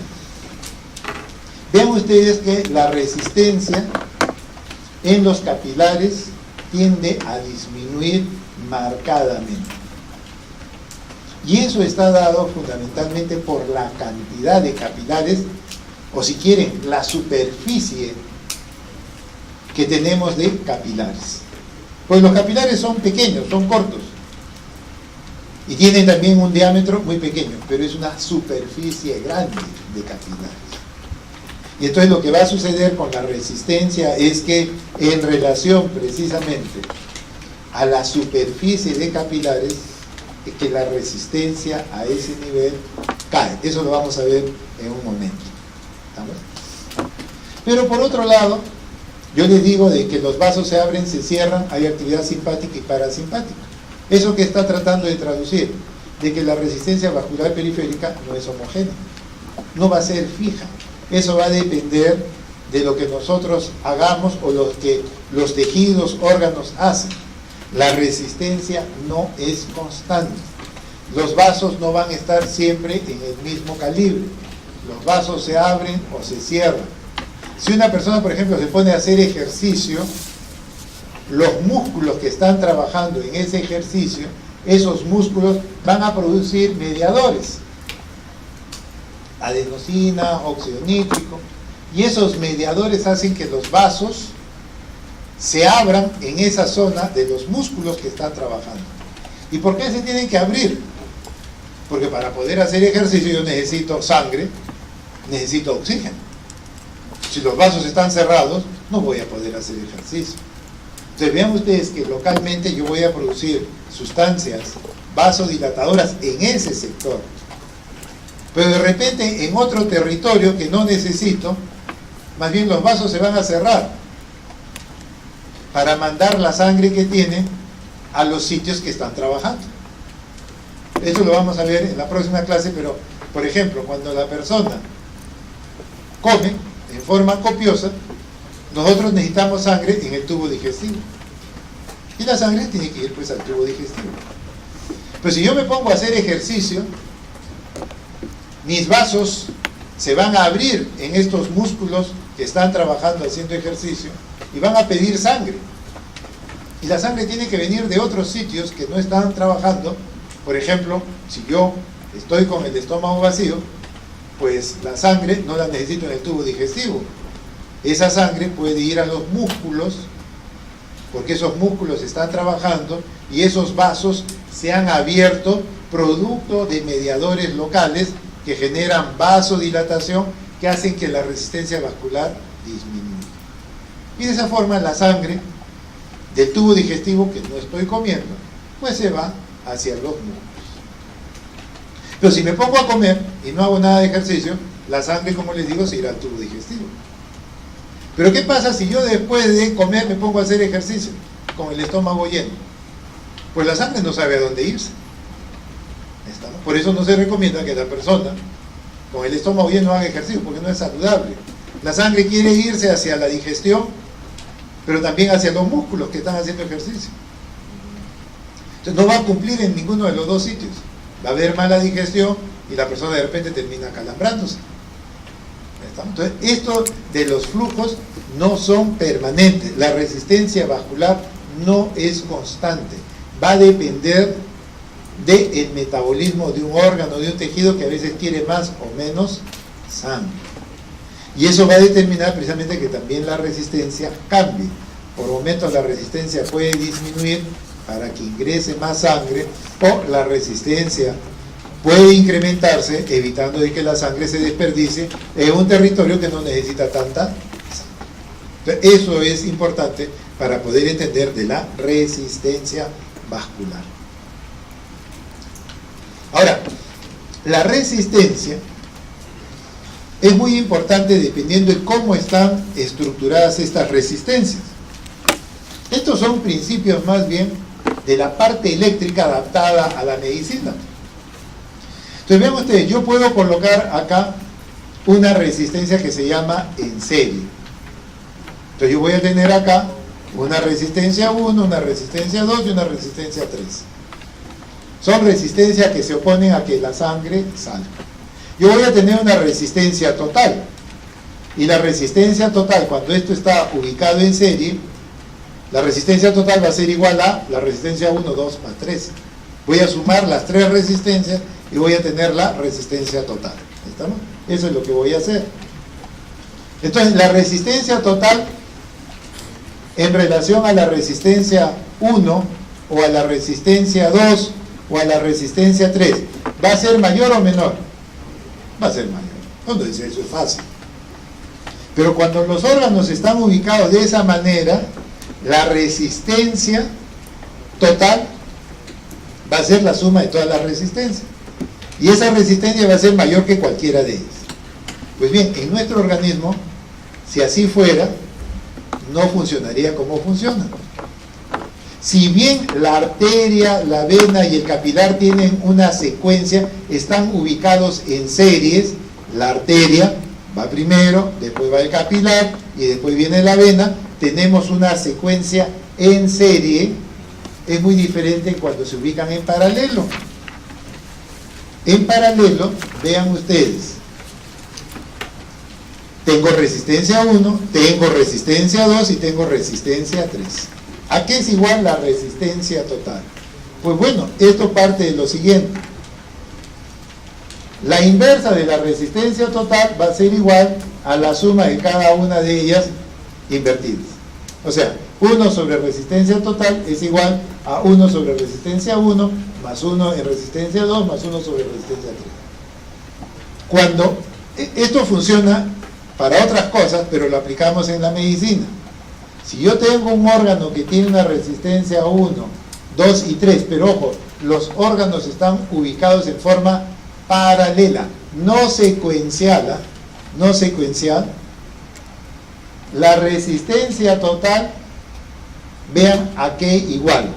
Vean ustedes que la resistencia en los capilares tiende a disminuir marcadamente. Y eso está dado fundamentalmente por la cantidad de capilares, o si quieren, la superficie que tenemos de capilares. Pues los capilares son pequeños, son cortos, y tienen también un diámetro muy pequeño, pero es una superficie grande de capilares. Y entonces lo que va a suceder con la resistencia es que en relación precisamente a la superficie de capilares, es que la resistencia a ese nivel cae. Eso lo vamos a ver en un momento. ¿Estamos? Pero por otro lado, yo les digo de que los vasos se abren, se cierran, hay actividad simpática y parasimpática. Eso que está tratando de traducir, de que la resistencia vascular periférica no es homogénea, no va a ser fija. Eso va a depender de lo que nosotros hagamos o lo que los tejidos, órganos hacen. La resistencia no es constante. Los vasos no van a estar siempre en el mismo calibre. Los vasos se abren o se cierran. Si una persona, por ejemplo, se pone a hacer ejercicio, los músculos que están trabajando en ese ejercicio, esos músculos van a producir mediadores. Adenosina, óxido nítrico, y esos mediadores hacen que los vasos se abran en esa zona de los músculos que están trabajando. ¿Y por qué se tienen que abrir? Porque para poder hacer ejercicio yo necesito sangre, necesito oxígeno. Si los vasos están cerrados, no voy a poder hacer ejercicio. Entonces vean ustedes que localmente yo voy a producir sustancias vasodilatadoras en ese sector. Pero de repente en otro territorio que no necesito, más bien los vasos se van a cerrar para mandar la sangre que tienen a los sitios que están trabajando. Eso lo vamos a ver en la próxima clase, pero por ejemplo, cuando la persona come en forma copiosa, nosotros necesitamos sangre en el tubo digestivo. Y la sangre tiene que ir pues al tubo digestivo. Pero si yo me pongo a hacer ejercicio, mis vasos se van a abrir en estos músculos que están trabajando haciendo ejercicio y van a pedir sangre. Y la sangre tiene que venir de otros sitios que no están trabajando. Por ejemplo, si yo estoy con el estómago vacío, pues la sangre no la necesito en el tubo digestivo. Esa sangre puede ir a los músculos, porque esos músculos están trabajando y esos vasos se han abierto producto de mediadores locales que generan vasodilatación que hacen que la resistencia vascular disminuya. Y de esa forma la sangre del tubo digestivo que no estoy comiendo, pues se va hacia los músculos. Pero si me pongo a comer y no hago nada de ejercicio, la sangre, como les digo, se irá al tubo digestivo. Pero ¿qué pasa si yo después de comer me pongo a hacer ejercicio con el estómago lleno? Pues la sangre no sabe a dónde irse. Por eso no se recomienda que la persona con el estómago lleno haga ejercicio, porque no es saludable. La sangre quiere irse hacia la digestión, pero también hacia los músculos que están haciendo ejercicio. Entonces no va a cumplir en ninguno de los dos sitios. Va a haber mala digestión y la persona de repente termina calambrándose. Entonces, esto de los flujos no son permanentes. La resistencia vascular no es constante. Va a depender del metabolismo de un órgano, de un tejido que a veces quiere más o menos sangre. Y eso va a determinar precisamente que también la resistencia cambie. Por momentos la resistencia puede disminuir para que ingrese más sangre, o la resistencia puede incrementarse evitando de que la sangre se desperdicie en un territorio que no necesita tanta sangre. Entonces, eso es importante para poder entender de la resistencia vascular. Ahora, la resistencia es muy importante dependiendo de cómo están estructuradas estas resistencias. Estos son principios más bien de la parte eléctrica adaptada a la medicina. Entonces vean ustedes, yo puedo colocar acá una resistencia que se llama en serie. Entonces yo voy a tener acá una resistencia 1, una resistencia 2 y una resistencia 3. Son resistencias que se oponen a que la sangre salga. Yo voy a tener una resistencia total. Y la resistencia total, cuando esto está ubicado en serie, la resistencia total va a ser igual a la resistencia 1, 2 más 3. Voy a sumar las tres resistencias y voy a tener la resistencia total. ¿Estamos? Eso es lo que voy a hacer. Entonces, la resistencia total en relación a la resistencia 1 o a la resistencia 2 o a la resistencia 3, ¿va a ser mayor o menor? Va a ser mayor. Cuando dice eso es fácil. Pero cuando los órganos están ubicados de esa manera, la resistencia total va a ser la suma de todas las resistencias. Y esa resistencia va a ser mayor que cualquiera de ellas. Pues bien, en nuestro organismo, si así fuera, no funcionaría como funciona. Si bien la arteria, la vena y el capilar tienen una secuencia, están ubicados en series, la arteria va primero, después va el capilar y después viene la vena, tenemos una secuencia en serie, es muy diferente cuando se ubican en paralelo. En paralelo, vean ustedes, tengo resistencia 1, tengo resistencia 2 y tengo resistencia 3. ¿A qué es igual la resistencia total? Pues bueno, esto parte de lo siguiente. La inversa de la resistencia total va a ser igual a la suma de cada una de ellas invertidas. O sea, 1 sobre resistencia total es igual a 1 sobre resistencia 1 más 1 en resistencia 2 más 1 sobre resistencia 3. Cuando esto funciona para otras cosas, pero lo aplicamos en la medicina. Si yo tengo un órgano que tiene una resistencia 1, 2 y 3, pero ojo, los órganos están ubicados en forma paralela, no secuencial, la resistencia total, vean a qué igual.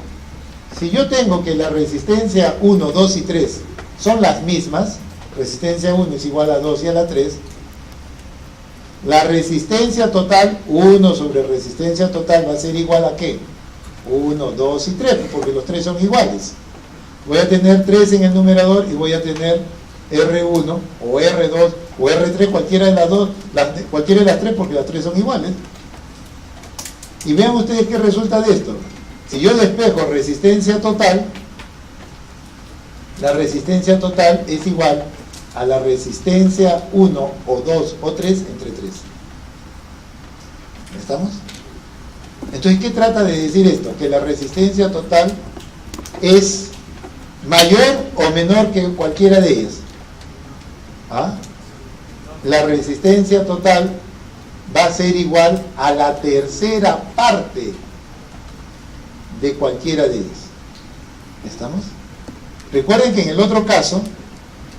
Si yo tengo que la resistencia 1, 2 y 3 son las mismas, resistencia 1 es igual a 2 y a la 3, la resistencia total, 1 sobre resistencia total va a ser igual a ¿qué? 1, 2 y 3, porque los tres son iguales. Voy a tener 3 en el numerador y voy a tener R1 o R2 o R3, cualquiera de las dos, cualquiera de las tres, porque las tres son iguales. Y vean ustedes qué resulta de esto. Si yo despejo resistencia total, la resistencia total es igual a la resistencia 1 o 2 o 3 entre 3. ¿Estamos? Entonces, ¿qué trata de decir esto? Que la resistencia total es mayor o menor que cualquiera de ellas. ¿Ah? La resistencia total va a ser igual a la tercera parte de cualquiera de ellas. ¿Estamos? Recuerden que en el otro caso,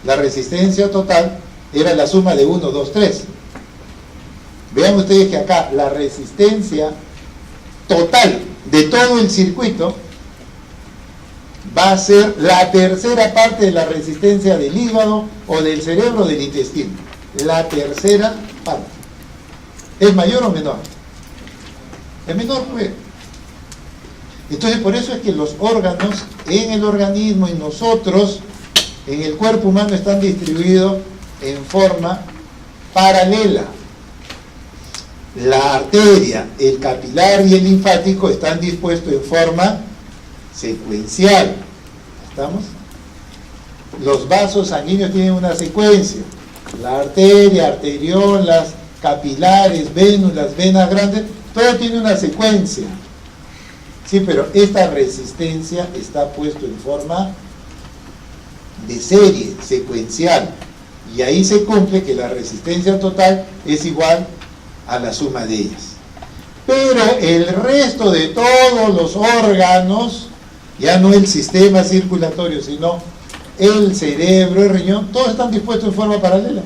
la resistencia total era la suma de 1, 2, 3. Vean ustedes que acá la resistencia total de todo el circuito va a ser la tercera parte de la resistencia del hígado o del cerebro o del intestino. La tercera parte. ¿Es mayor o menor? Es menor, pues. Entonces, por eso es que los órganos en el organismo y nosotros en el cuerpo humano están distribuidos en forma paralela. La arteria, el capilar y el linfático están dispuestos en forma secuencial. ¿Estamos? Los vasos sanguíneos tienen una secuencia. La arteria, arteriolas, capilares, vénulas, venas grandes, todo tiene una secuencia. Sí, pero esta resistencia está puesto en forma de serie, secuencial. Y ahí se cumple que la resistencia total es igual a la suma de ellas. Pero el resto de todos los órganos, ya no el sistema circulatorio, sino el cerebro, el riñón, todos están dispuestos en forma paralela.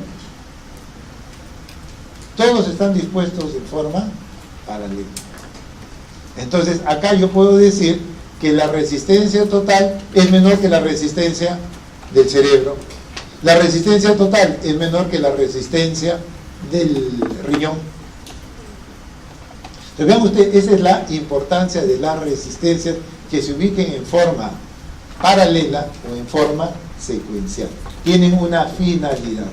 Todos están dispuestos en forma paralela. Entonces, acá yo puedo decir que la resistencia total es menor que la resistencia del cerebro. La resistencia total es menor que la resistencia del riñón. Entonces, vean ustedes, esa es la importancia de las resistencias, que se ubiquen en forma paralela o en forma secuencial. Tienen una finalidad.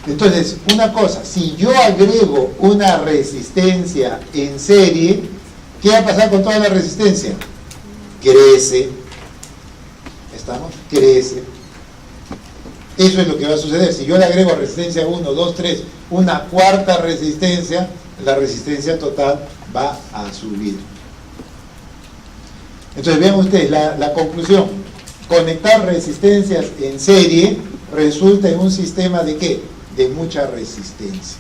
Entonces, una cosa, si yo agrego una resistencia en serie, ¿qué va a pasar con toda la resistencia? Crece, ¿Estamos? Crece. Eso es lo que va a suceder. Si yo le agrego resistencia 1, 2, 3, una cuarta resistencia, la resistencia total va a subir. Entonces vean ustedes la conclusión. Conectar resistencias en serie resulta en un sistema de ¿qué? De mucha resistencia.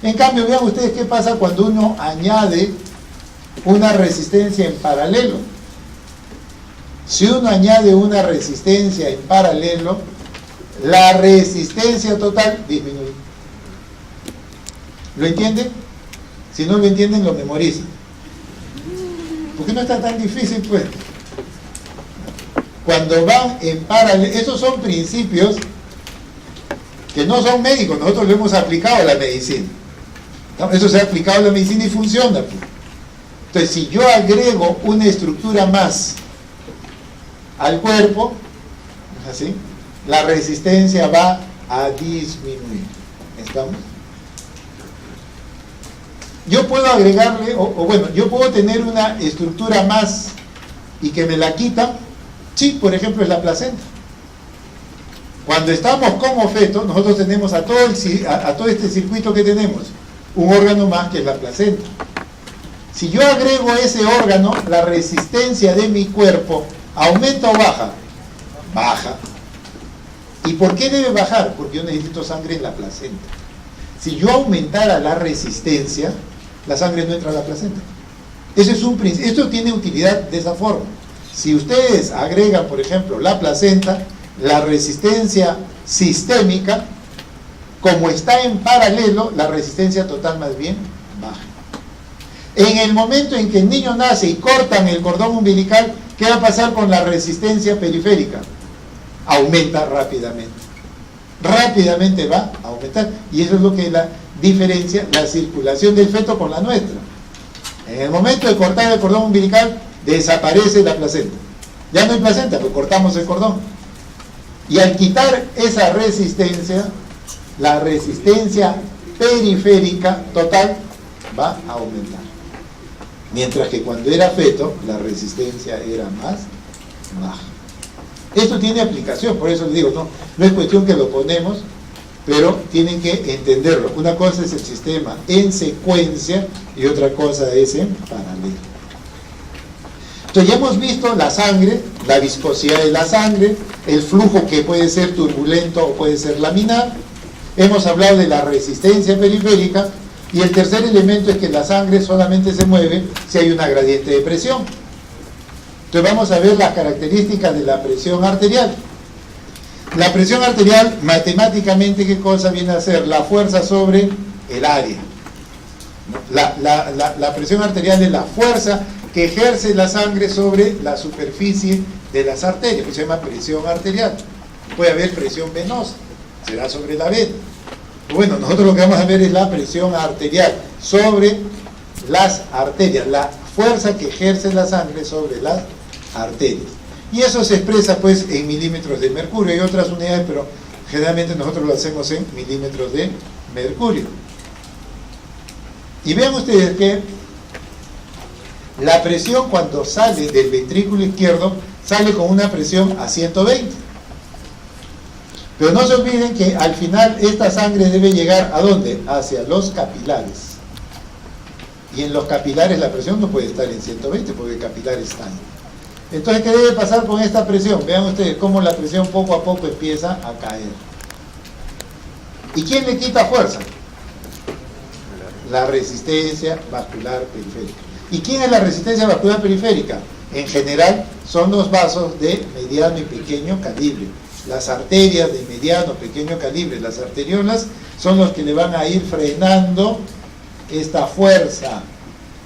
En cambio, vean ustedes qué pasa cuando uno añade una resistencia en paralelo. Si uno añade una resistencia en paralelo, la resistencia total disminuye. ¿Lo entienden? Si no lo entienden, lo memorizan. Porque no está tan difícil, pues. Cuando van en paralelo, esos son principios que no son médicos, nosotros lo hemos aplicado a la medicina. ¿No? Eso se ha aplicado a la medicina y funciona. Pues. Entonces, si yo agrego una estructura más al cuerpo, así, la resistencia va a disminuir. ¿Estamos? Yo puedo agregarle, bueno, yo puedo tener una estructura más y que me la quitan. Sí, por ejemplo, es la placenta. Cuando estamos como feto, nosotros tenemos a todo este circuito que tenemos, un órgano más que es la placenta. Si yo agrego ese órgano, la resistencia de mi cuerpo ¿aumenta o baja? Baja. ¿Y por qué debe bajar? Porque yo necesito sangre en la placenta. Si yo aumentara la resistencia, la sangre no entra a la placenta. Ese es un principio. Esto tiene utilidad de esa forma. Si ustedes agregan, por ejemplo, la placenta, la resistencia sistémica, como está en paralelo, la resistencia total más bien baja. En el momento en que el niño nace y cortan el cordón umbilical, ¿qué va a pasar con la resistencia periférica? Aumenta rápidamente. Rápidamente va a aumentar. Y eso es lo que diferencia la circulación del feto con la nuestra. En el momento de cortar el cordón umbilical, desaparece la placenta. Ya no hay placenta, pues cortamos el cordón. Y al quitar esa resistencia, la resistencia periférica total va a aumentar. Mientras que cuando era feto, la resistencia era más baja. Esto tiene aplicación, por eso les digo, no es cuestión que lo ponemos, pero tienen que entenderlo. Una cosa es el sistema en secuencia y otra cosa es en paralelo. Entonces ya hemos visto la sangre, la viscosidad de la sangre, el flujo que puede ser turbulento o puede ser laminar. Hemos hablado de la resistencia periférica. Y el tercer elemento es que la sangre solamente se mueve si hay una gradiente de presión. Entonces vamos a ver las características de la presión arterial. La presión arterial, matemáticamente, ¿qué cosa viene a ser? La fuerza sobre el área. La presión arterial es la fuerza que ejerce la sangre sobre la superficie de las arterias, que se llama presión arterial. Puede haber presión venosa, será sobre la vena. Bueno, nosotros lo que vamos a ver es la presión arterial sobre las arterias, la fuerza que ejerce la sangre sobre las arterias. Y eso se expresa pues en milímetros de mercurio. Hay otras unidades, pero generalmente nosotros lo hacemos en milímetros de mercurio. Y vean ustedes que la presión cuando sale del ventrículo izquierdo sale con una presión a 120. Pero no se olviden que al final esta sangre debe llegar ¿a dónde? Hacia los capilares. Y en los capilares la presión no puede estar en 120 porque el capilar es tan. Entonces, ¿qué debe pasar con esta presión? Vean ustedes cómo la presión poco a poco empieza a caer. ¿Y quién le quita fuerza? La resistencia vascular periférica. ¿Y quién es la resistencia vascular periférica? En general son los vasos de mediano y pequeño calibre. Las arterias de mediano, pequeño calibre, las arteriolas, son los que le van a ir frenando esta fuerza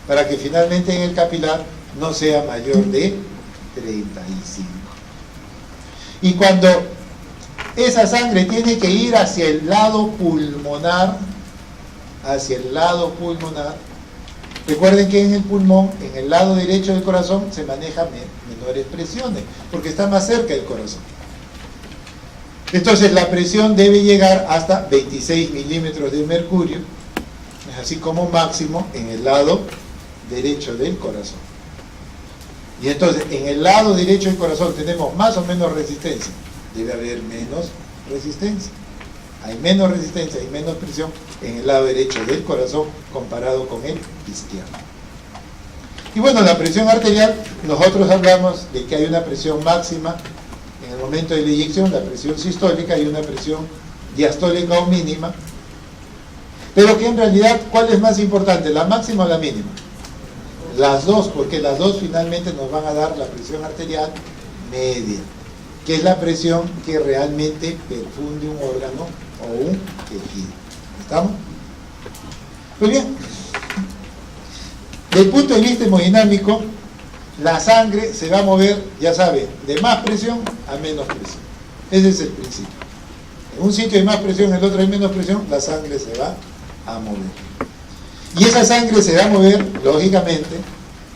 para que finalmente en el capilar no sea mayor de 35. Y cuando esa sangre tiene que ir hacia el lado pulmonar, recuerden que en el pulmón, en el lado derecho del corazón, se manejan menores presiones, porque está más cerca del corazón. Entonces la presión debe llegar hasta 26 milímetros de mercurio, así como máximo en el lado derecho del corazón. Y entonces, en el lado derecho del corazón tenemos más o menos resistencia. Debe haber menos resistencia. Hay menos resistencia, hay menos presión en el lado derecho del corazón comparado con el izquierdo. Y bueno, la presión arterial, nosotros hablamos de que hay una presión máxima en el momento de la eyección, la presión sistólica, y una presión diastólica o mínima. Pero que en realidad, ¿cuál es más importante, la máxima o la mínima? Las dos, porque las dos finalmente nos van a dar la presión arterial media, que es la presión que realmente perfunde un órgano o un tejido. ¿Estamos? Muy bien. Desde el punto de vista hemodinámico, la sangre se va a mover, ya saben, de más presión a menos presión. Ese es el principio. En un sitio hay más presión, en el otro hay menos presión, la sangre se va a mover. Y esa sangre se va a mover, lógicamente,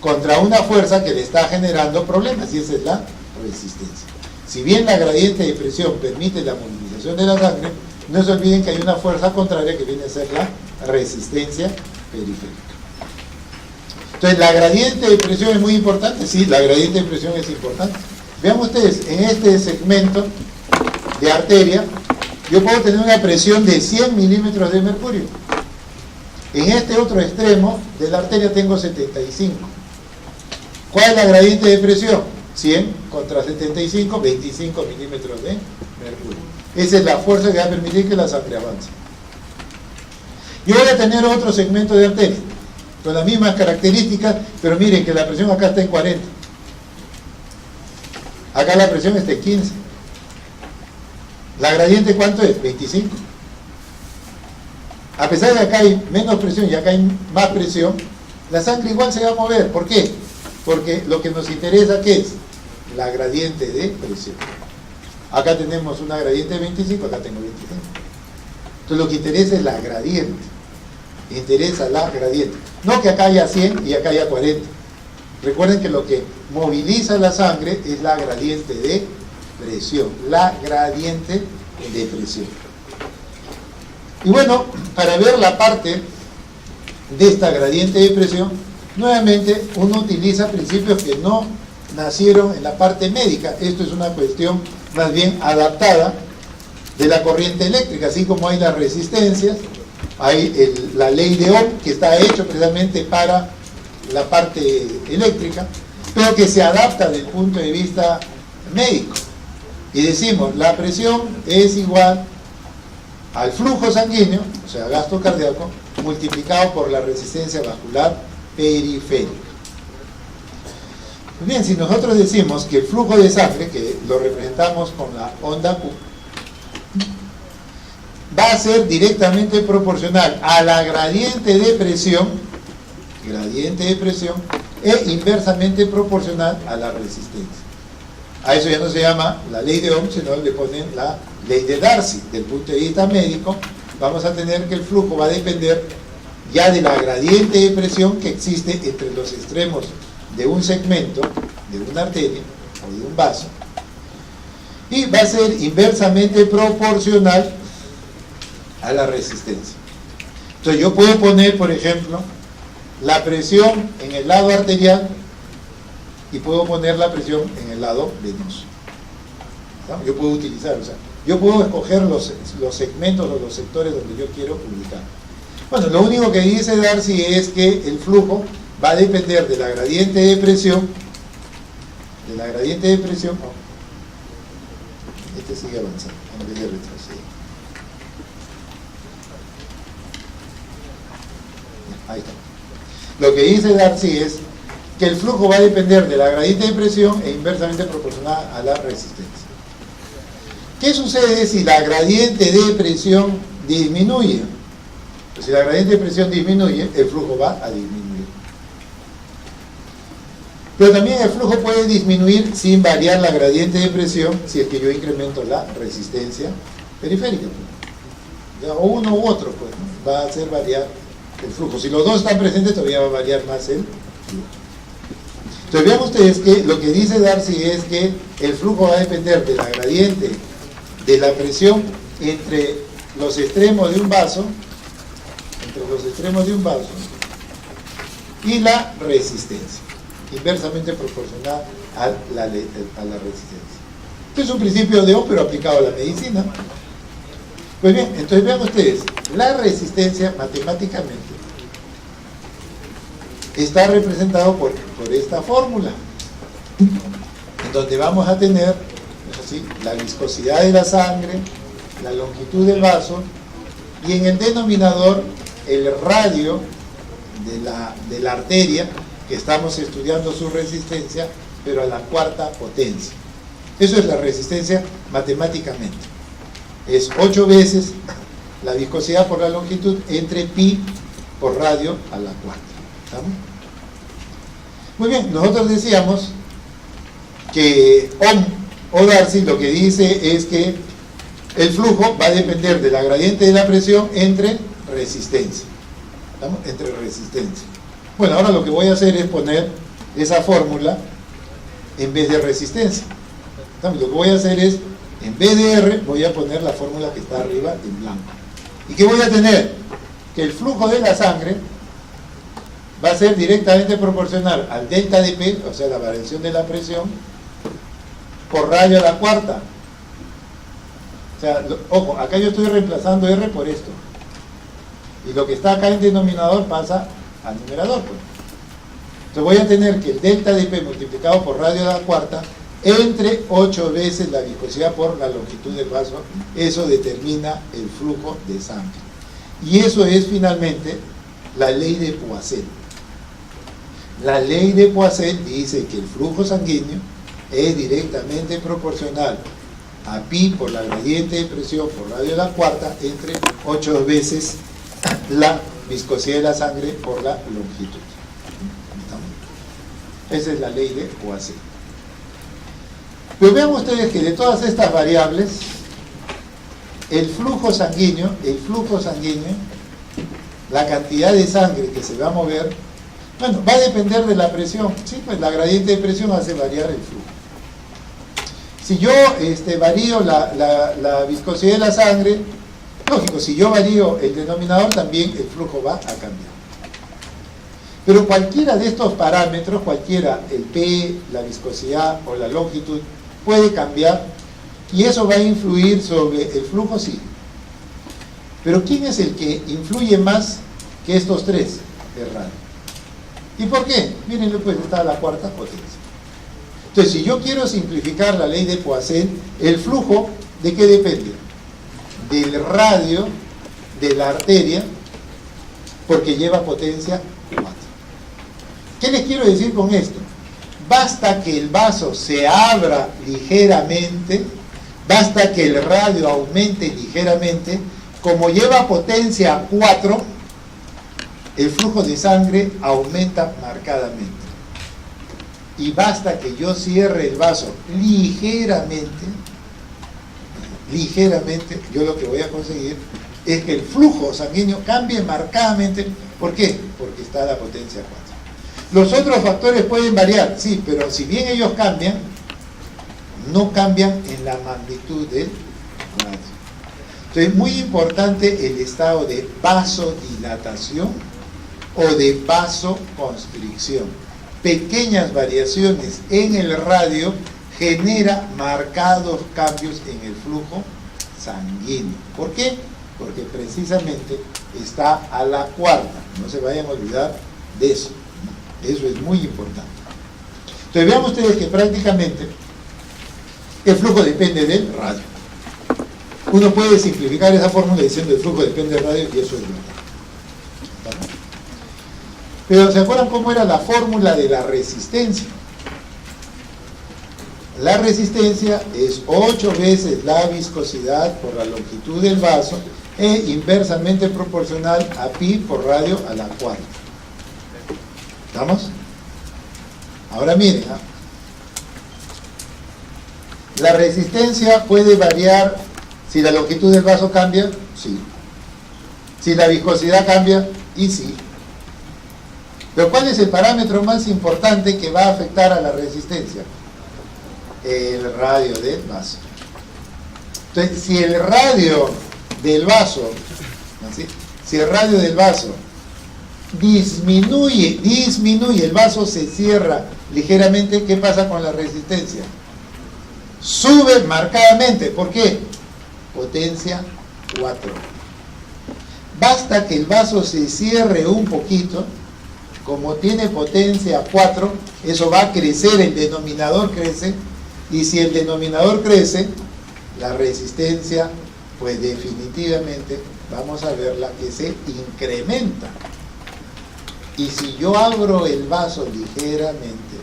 contra una fuerza que le está generando problemas, y esa es la resistencia. Si bien la gradiente de presión permite la movilización de la sangre, no se olviden que hay una fuerza contraria que viene a ser la resistencia periférica. Entonces, ¿la gradiente de presión es muy importante? Sí, la gradiente de presión es importante. Vean ustedes, en este segmento de arteria, yo puedo tener una presión de 100 milímetros de mercurio. En este otro extremo de la arteria tengo 75. ¿Cuál es la gradiente de presión? 100 contra 75, 25 milímetros de mercurio. Esa es la fuerza que va a permitir que la sangre avance. Yo voy a tener otro segmento de arteria con las mismas características, pero miren que la presión acá está en 40. Acá la presión está en 15. ¿La gradiente cuánto es? 25. A pesar de que acá hay menos presión y acá hay más presión, la sangre igual se va a mover. ¿Por qué? Porque lo que nos interesa, ¿qué es? La gradiente de presión. Acá tenemos una gradiente de 25, acá tengo 25. Entonces lo que interesa es la gradiente. Interesa la gradiente. No que acá haya 100 y acá haya 40. Recuerden que lo que moviliza la sangre es la gradiente de presión. La gradiente de presión. Y bueno, para ver la parte de esta gradiente de presión, nuevamente uno utiliza principios que no nacieron en la parte médica. Esto es una cuestión más bien adaptada de la corriente eléctrica, así como hay las resistencias, hay la ley de Ohm, que está hecho precisamente para la parte eléctrica, pero que se adapta desde el punto de vista médico. Y decimos, la presión es igual al flujo sanguíneo, o sea, gasto cardíaco, multiplicado por la resistencia vascular periférica. Bien, si nosotros decimos que el flujo de sangre, que lo representamos con la onda Q, va a ser directamente proporcional a la gradiente de presión e inversamente proporcional a la resistencia. A eso ya no se llama la ley de Ohm, sino le ponen la ley de Darcy. Del punto de vista médico, vamos a tener que el flujo va a depender ya de la gradiente de presión que existe entre los extremos de un segmento, de una arteria o de un vaso, y va a ser inversamente proporcional a la resistencia. Entonces yo puedo poner, por ejemplo, la presión en el lado arterial y puedo poner la presión en el lado venoso. ¿No? Yo puedo utilizar, o sea, yo puedo escoger los segmentos o los sectores donde yo quiero ubicar. Bueno, lo único que dice Darcy es que el flujo va a depender de la gradiente de presión, este sigue avanzando en vez de retroceder. Ahí está. Lo que dice Darcy es que el flujo va a depender de la gradiente de presión e inversamente proporcional a la resistencia. ¿Qué sucede si la gradiente de presión disminuye? Pues si la gradiente de presión disminuye, el flujo va a disminuir. Pero también el flujo puede disminuir sin variar la gradiente de presión si es que yo incremento la resistencia periférica. O uno u otro, pues, ¿no? Va a hacer variar el flujo. Si los dos están presentes, todavía va a variar más el flujo. Entonces vean ustedes que lo que dice Darcy es que el flujo va a depender de la gradiente de la presión entre los extremos de un vaso, y la resistencia. inversamente proporcional a la resistencia. Este es un principio de Ohm, pero aplicado a la medicina. Pues bien, entonces vean ustedes, la resistencia matemáticamente está representado por esta fórmula, en donde vamos a tener, ¿sí?, la viscosidad de la sangre, la longitud del vaso, y en el denominador el radio de la arteria, que estamos estudiando su resistencia, pero a la cuarta potencia. Eso es la resistencia matemáticamente. Es 8 veces la viscosidad por la longitud entre pi por radio a la cuarta. ¿Estamos? Muy bien, nosotros decíamos que Ohm o Darcy lo que dice es que el flujo va a depender de la gradiente de la presión entre resistencia. ¿Estamos? Entre resistencia. Bueno, ahora lo que voy a hacer es poner esa fórmula en vez de resistencia. ¿Estamos? Lo que voy a hacer es, en vez de R, voy a poner la fórmula que está arriba en blanco. ¿Y qué voy a tener? Que el flujo de la sangre va a ser directamente proporcional al delta de P, o sea, la variación de la presión, por radio a la cuarta. O sea, ojo, acá yo estoy reemplazando R por esto. Y lo que está acá en denominador pasa al numerador, pues. Entonces voy a tener que el delta de P multiplicado por radio a la cuarta entre 8 veces la viscosidad por la longitud del vaso. Eso determina el flujo de sangre. Y eso es finalmente la ley de Poiseuille. La ley de Poiseuille dice que el flujo sanguíneo es directamente proporcional a pi por la gradiente de presión por radio a la cuarta entre 8 veces la viscosidad de la sangre por la longitud. Esa es la ley de Poiseuille. Pero vean ustedes que de todas estas variables, el flujo sanguíneo, la cantidad de sangre que se va a mover, bueno, va a depender de la presión. Sí, pues la gradiente de presión hace variar el flujo. Si yo varío la viscosidad de la sangre, lógico, si yo varío el denominador, también el flujo va a cambiar. Pero cualquiera de estos parámetros, cualquiera, el P, la viscosidad o la longitud, puede cambiar y eso va a influir sobre el flujo, sí. Pero ¿quién es el que influye más que estos tres? El radio. ¿Y por qué? Mírenlo, pues está la cuarta potencia. Entonces, si yo quiero simplificar la ley de Poiseuille, el flujo, ¿de qué depende? Del radio de la arteria, porque lleva potencia 4. ¿Qué les quiero decir con esto? Basta que el vaso se abra ligeramente, basta que el radio aumente ligeramente, como lleva potencia 4, el flujo de sangre aumenta marcadamente. Y basta que yo cierre el vaso ligeramente, yo lo que voy a conseguir es que el flujo sanguíneo cambie marcadamente. ¿Por qué? Porque está la potencia 4. Los otros factores pueden variar, sí, pero si bien ellos cambian, no cambian en la magnitud del radio. Entonces, muy importante el estado de vasodilatación o de vasoconstricción. Pequeñas variaciones en el radio genera marcados cambios en el flujo sanguíneo. ¿Por qué? Porque precisamente está a la cuarta. No se vayan a olvidar de eso. Eso es muy importante. Entonces vean ustedes que prácticamente el flujo depende del radio. Uno puede simplificar esa fórmula diciendo el flujo depende del radio y eso es verdad. Pero ¿se acuerdan cómo era la fórmula de la resistencia? La resistencia es 8 veces la viscosidad por la longitud del vaso e inversamente proporcional a pi por radio a la cuarta. ¿Estamos? Ahora miren, ¿eh? La resistencia puede variar si la longitud del vaso cambia, sí. Si la viscosidad cambia, y sí. Pero ¿cuál es el parámetro más importante que va a afectar a la resistencia? El radio del vaso. Entonces, si el radio del vaso, ¿sí?, si el radio del vaso disminuye, el vaso se cierra ligeramente, ¿qué pasa con la resistencia? Sube marcadamente. ¿Por qué? Potencia 4. Basta que el vaso se cierre un poquito, como tiene potencia 4, eso va a crecer, el denominador crece, y si el denominador crece, la resistencia, pues definitivamente vamos a verla que se incrementa. Y si yo abro el vaso ligeramente,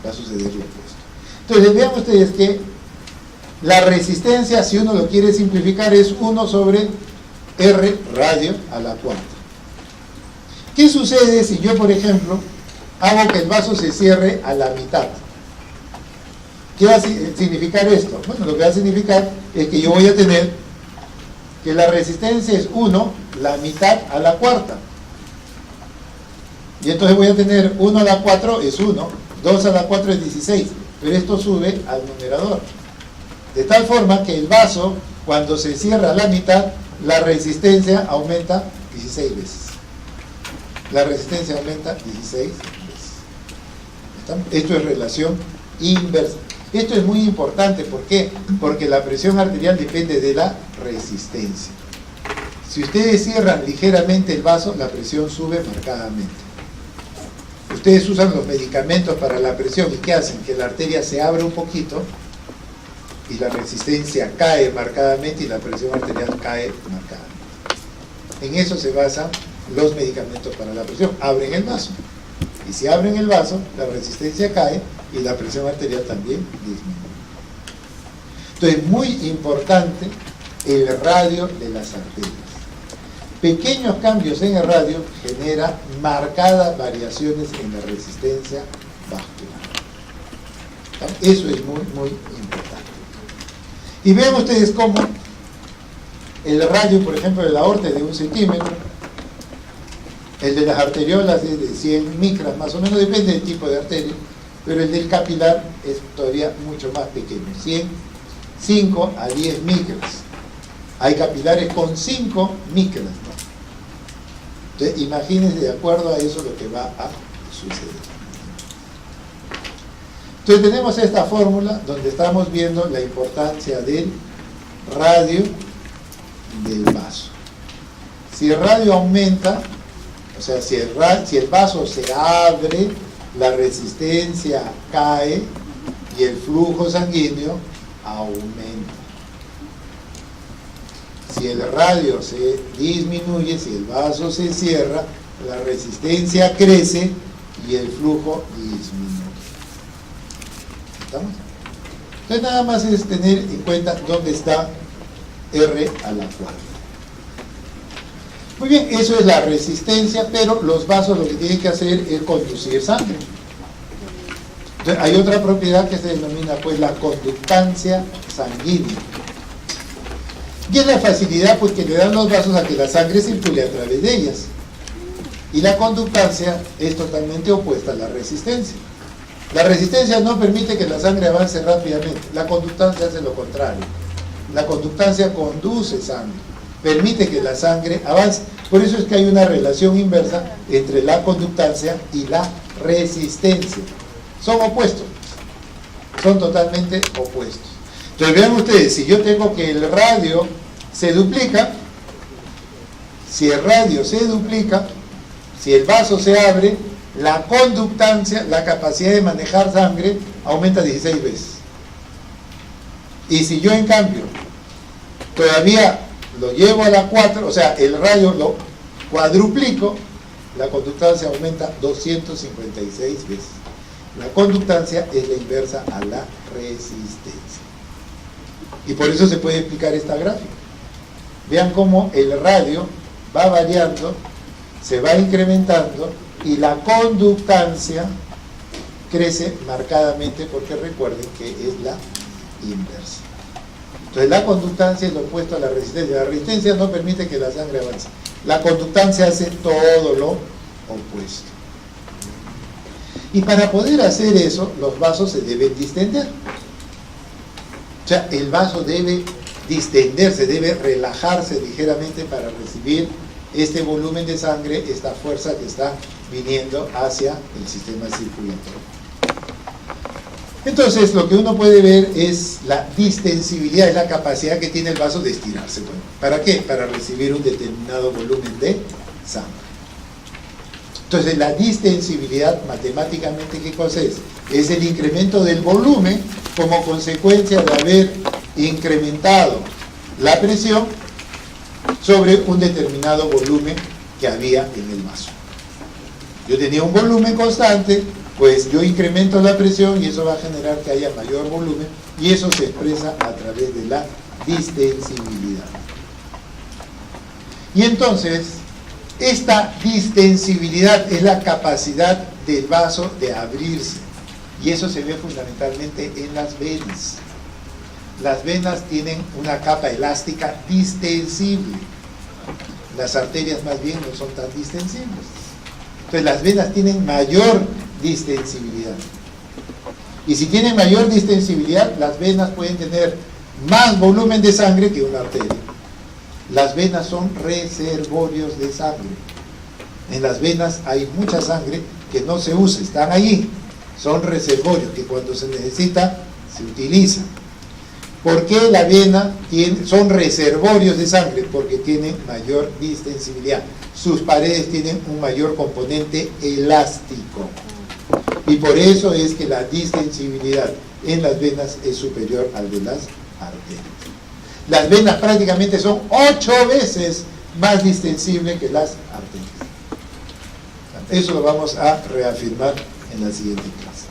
va a suceder lo opuesto. Entonces vean ustedes que la resistencia, si uno lo quiere simplificar, es 1 sobre R radio a la cuarta. ¿Qué sucede si yo, por ejemplo, hago que el vaso se cierre a la mitad? ¿Qué va a significar esto? Bueno, lo que va a significar es que yo voy a tener que la resistencia es 1, la mitad a la cuarta. Y entonces voy a tener 1 a la 4 es 1, 2 a la 4 es 16, pero esto sube al numerador. De tal forma que el vaso, cuando se cierra a la mitad, la resistencia aumenta 16 veces. La resistencia aumenta 16 veces. Esto es relación inversa. Esto es muy importante, ¿por qué? Porque la presión arterial depende de la resistencia. Si ustedes cierran ligeramente el vaso, la presión sube marcadamente. Ustedes usan los medicamentos para la presión, ¿y qué hacen? Que la arteria se abre un poquito y la resistencia cae marcadamente y la presión arterial cae marcadamente. En eso se basan los medicamentos para la presión. Abren el vaso. Y si abren el vaso, la resistencia cae y la presión arterial también disminuye. Entonces, muy importante el radio de las arterias. Pequeños cambios en el radio generan marcadas variaciones en la resistencia vascular. Eso es muy, muy importante. Y vean ustedes cómo el radio, por ejemplo, de la aorta es de 1 centímetro, el de las arteriolas es de 100 micras, más o menos, depende del tipo de arteria, pero el del capilar es todavía mucho más pequeño, 5 a 10 micras. Hay capilares con 5 micras, ¿no? Entonces, imagínense de acuerdo a eso lo que va a suceder. Entonces tenemos esta fórmula donde estamos viendo la importancia del radio del vaso. Si el radio aumenta, o sea, si el vaso se abre, la resistencia cae y el flujo sanguíneo aumenta. Si el radio se disminuye, si el vaso se cierra, la resistencia crece y el flujo disminuye. ¿Estamos? Entonces nada más es tener en cuenta dónde está R a la cuarta. Muy bien, eso es la resistencia, pero los vasos lo que tienen que hacer es conducir sangre. Entonces, hay otra propiedad que se denomina pues la conductancia sanguínea. Y es la facilidad pues que le dan los vasos a que la sangre circule a través de ellas. Y la conductancia es totalmente opuesta a la resistencia. La resistencia no permite que la sangre avance rápidamente. La conductancia hace lo contrario. La conductancia conduce sangre, permite que la sangre avance. Por eso es que hay una relación inversa entre la conductancia y la resistencia. Son opuestos. Son totalmente opuestos. Entonces vean ustedes, si yo tengo que el radio se duplica, si el radio se duplica, si el vaso se abre, la conductancia, la capacidad de manejar sangre, aumenta 16 veces. Y si yo en cambio todavía lo llevo a la 4, o sea, el radio lo cuadruplico, la conductancia aumenta 256 veces. La conductancia es la inversa a la resistencia. Y por eso se puede explicar esta gráfica. Vean cómo el radio va variando, se va incrementando y la conductancia crece marcadamente, porque recuerden que es la inversa. Entonces la conductancia es lo opuesto a la resistencia. La resistencia no permite que la sangre avance. La conductancia hace todo lo opuesto. Y para poder hacer eso, los vasos se deben distender. O sea, el vaso debe distenderse, debe relajarse ligeramente para recibir este volumen de sangre, esta fuerza que está viniendo hacia el sistema circulatorio. Entonces, lo que uno puede ver es la distensibilidad, es la capacidad que tiene el vaso de estirarse. Bueno, ¿para qué? Para recibir un determinado volumen de sangre. Entonces, la distensibilidad, matemáticamente, ¿qué cosa es? Es el incremento del volumen como consecuencia de haber incrementado la presión sobre un determinado volumen que había en el vaso. Yo tenía un volumen constante, pues yo incremento la presión y eso va a generar que haya mayor volumen, y eso se expresa a través de la distensibilidad. Y entonces, esta distensibilidad es la capacidad del vaso de abrirse, y eso se ve fundamentalmente en las venas. Las venas tienen una capa elástica distensible. Las arterias más bien no son tan distensibles. Entonces las venas tienen mayor distensibilidad. Y si tienen mayor distensibilidad, las venas pueden tener más volumen de sangre que una arteria. Las venas son reservorios de sangre. En las venas hay mucha sangre que no se usa, están allí. Son reservorios que cuando se necesita, se utilizan. ¿Por qué la vena son reservorios de sangre? Porque tienen mayor distensibilidad. Sus paredes tienen un mayor componente elástico. Y por eso es que la distensibilidad en las venas es superior al de las arterias. Las venas prácticamente son 8 veces más distensibles que las arterias. Eso lo vamos a reafirmar en la siguiente clase.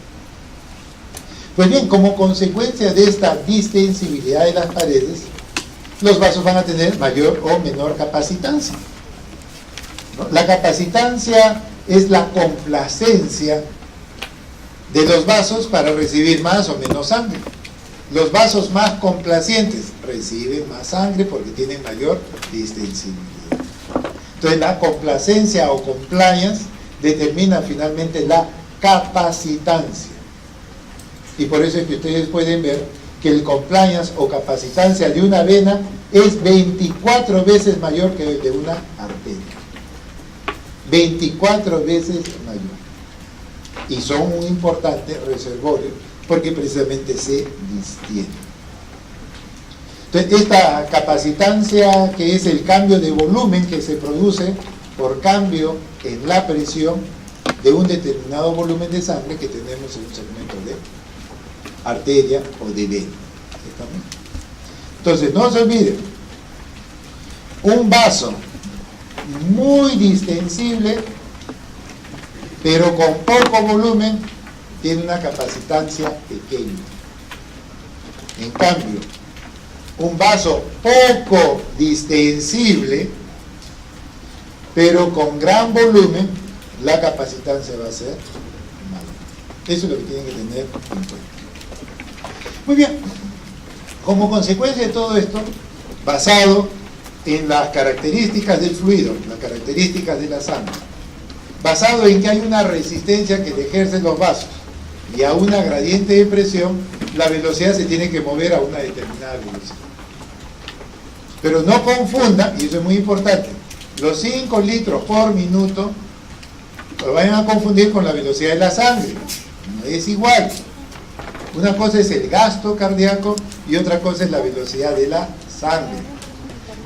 Pues bien, como consecuencia de esta distensibilidad de las paredes, los vasos van a tener mayor o menor capacitancia, ¿no? La capacitancia es la complacencia de los vasos para recibir más o menos sangre. Los vasos más complacientes reciben más sangre porque tienen mayor distensibilidad. Entonces la complacencia o compliance determina finalmente la capacitancia. Y por eso es que ustedes pueden ver que el compliance o capacitancia de una vena es 24 veces mayor que el de una arteria. 24 veces mayor. Y son un importante reservorio porque precisamente se distienden. Entonces, esta capacitancia, que es el cambio de volumen que se produce por cambio en la presión de un determinado volumen de sangre que tenemos en un segmento de arteria o de vena. Entonces, no se olviden, un vaso muy distensible, pero con poco volumen, tiene una capacitancia pequeña. En cambio, un vaso poco distensible, pero con gran volumen, la capacitancia va a ser mayor. Eso es lo que tienen que tener en cuenta. Muy bien, como consecuencia de todo esto, basado en las características del fluido, las características de la sangre, basado en que hay una resistencia que le ejercen los vasos y a una gradiente de presión, la velocidad se tiene que mover a una determinada velocidad. Pero no confunda, y eso es muy importante, los 5 litros por minuto lo vayan a confundir con la velocidad de la sangre. No es igual. Una cosa es el gasto cardíaco y otra cosa es la velocidad de la sangre.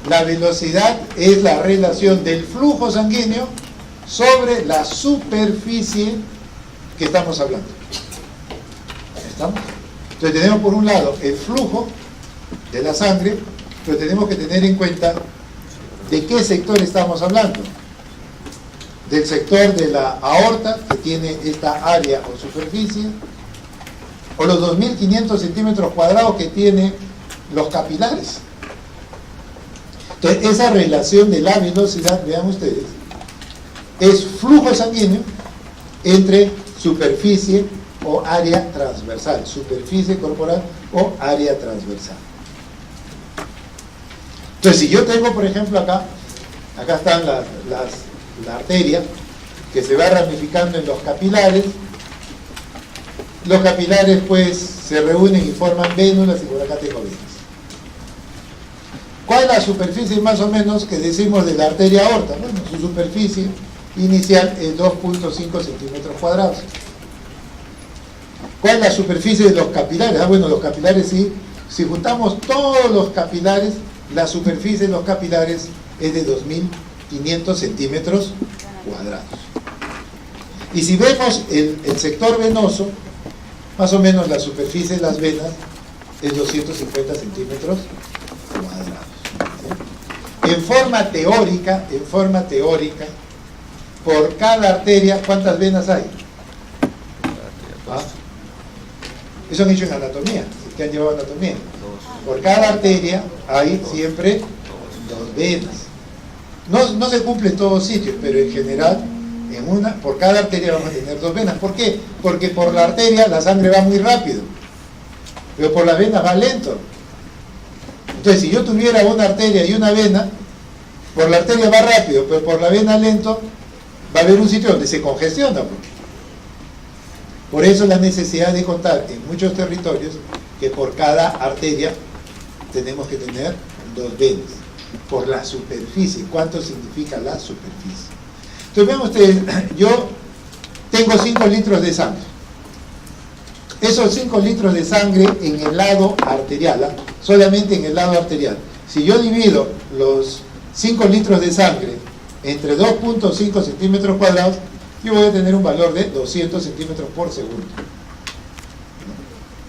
La velocidad es la relación del flujo sanguíneo sobre la superficie que estamos hablando. ¿Estamos? Entonces tenemos por un lado el flujo de la sangre, pero tenemos que tener en cuenta de qué sector estamos hablando. Del sector de la aorta, que tiene esta área o superficie, o los 2.500 centímetros cuadrados que tiene los capilares. Entonces, esa relación de la velocidad, vean ustedes, es flujo sanguíneo entre superficie o área transversal, superficie corporal o área transversal. Entonces, si yo tengo, por ejemplo, acá están la arteria que se va ramificando en los capilares. Los capilares pues se reúnen y forman vénulas, y por acá tengo venas. ¿Cuál es la superficie más o menos que decimos de la arteria aorta? Bueno, su superficie inicial es 2.5 centímetros cuadrados. ¿Cuál es la superficie de los capilares? Ah, bueno, los capilares sí. Si juntamos todos los capilares, la superficie de los capilares es de 2.500 centímetros cuadrados. Y si vemos el sector venoso, más o menos la superficie de las venas es 250 centímetros cuadrados. ¿Sí? En forma teórica, por cada arteria, ¿cuántas venas hay? ¿Ah? Eso han hecho en anatomía, que han llevado anatomía. Por cada arteria hay siempre 2 venas. No se cumple en todos sitios, pero en general, por cada arteria vamos a tener 2 venas. ¿Por qué? Porque por la arteria la sangre va muy rápido, pero por las venas va lento. Entonces, si yo tuviera una arteria y una vena, por la arteria va rápido, pero por la vena lento, va a haber un sitio donde se congestiona. Por eso la necesidad de contar en muchos territorios que por cada arteria tenemos que tener 2 venas. Por la superficie. ¿Cuánto significa la superficie? Entonces vean ustedes, yo tengo 5 litros de sangre. Esos 5 litros de sangre en el lado arterial, solamente en el lado arterial. Si yo divido los 5 litros de sangre entre 2.5 centímetros cuadrados, yo voy a tener un valor de 200 centímetros por segundo.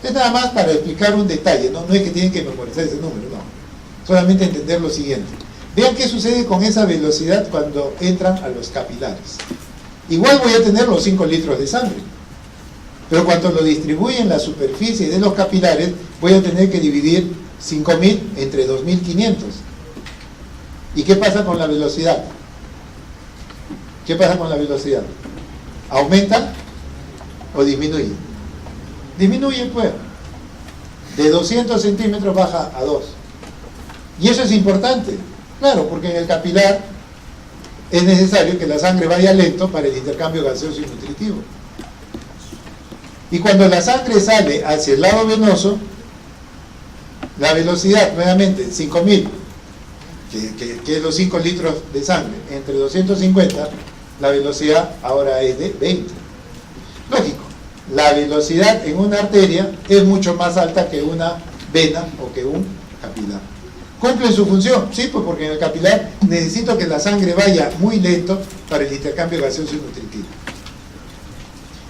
Es nada más para explicar un detalle, no es que tienen que memorizar ese número, no. Solamente entender lo siguiente. Vean qué sucede con esa velocidad cuando entran a los capilares. Igual voy a tener los 5 litros de sangre, pero cuando lo distribuyen en la superficie de los capilares, voy a tener que dividir 5.000 entre 2.500. ¿Y qué pasa con la velocidad? ¿Qué pasa con la velocidad? ¿Aumenta o disminuye? Disminuye, pues. De 200 centímetros baja a 2. Y eso es importante. Claro, porque en el capilar es necesario que la sangre vaya lento para el intercambio gaseoso y nutritivo. Y cuando la sangre sale hacia el lado venoso, la velocidad, nuevamente, 5.000, que es los 5 litros de sangre, entre 250, la velocidad ahora es de 20. Lógico, la velocidad en una arteria es mucho más alta que una vena o que un capilar. ¿Cumplen su función? Sí, pues porque en el capilar necesito que la sangre vaya muy lento para el intercambio gaseoso y nutritivo.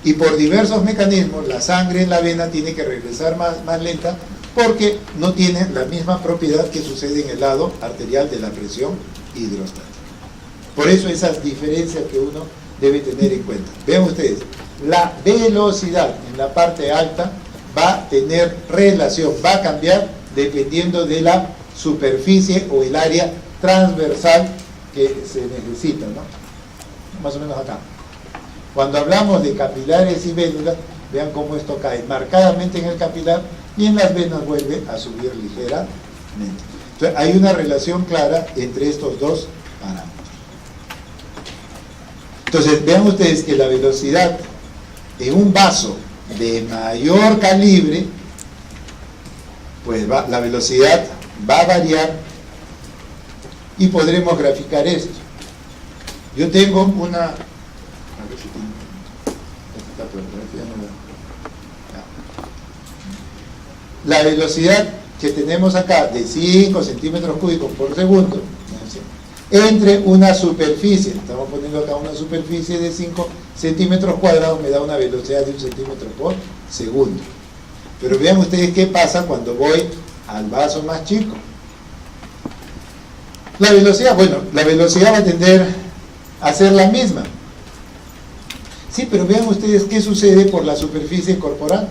Y por diversos mecanismos, la sangre en la vena tiene que regresar más lenta porque no tiene la misma propiedad que sucede en el lado arterial de la presión hidrostática. Por eso esas diferencias que uno debe tener en cuenta. Vean ustedes, la velocidad en la parte alta va a tener relación, va a cambiar dependiendo de la superficie o el área transversal que se necesita, ¿no? Más o menos acá. Cuando hablamos de capilares y vénulas, vean cómo esto cae marcadamente en el capilar y en las venas vuelve a subir ligeramente. Entonces hay una relación clara entre estos dos parámetros. Entonces vean ustedes que la velocidad en un vaso de mayor calibre, pues la velocidad va a variar y podremos graficar esto. Yo tengo una... A ver si tengo... Esta fotografía no la... La velocidad que tenemos acá de 5 centímetros cúbicos por segundo entre una superficie, estamos poniendo acá una superficie de 5 centímetros cuadrados, me da una velocidad de 1 centímetro por segundo. Pero vean ustedes qué pasa cuando voy al vaso más chico. La velocidad, bueno, la velocidad va a tender a ser la misma. Sí, pero vean ustedes qué sucede por la superficie corporal,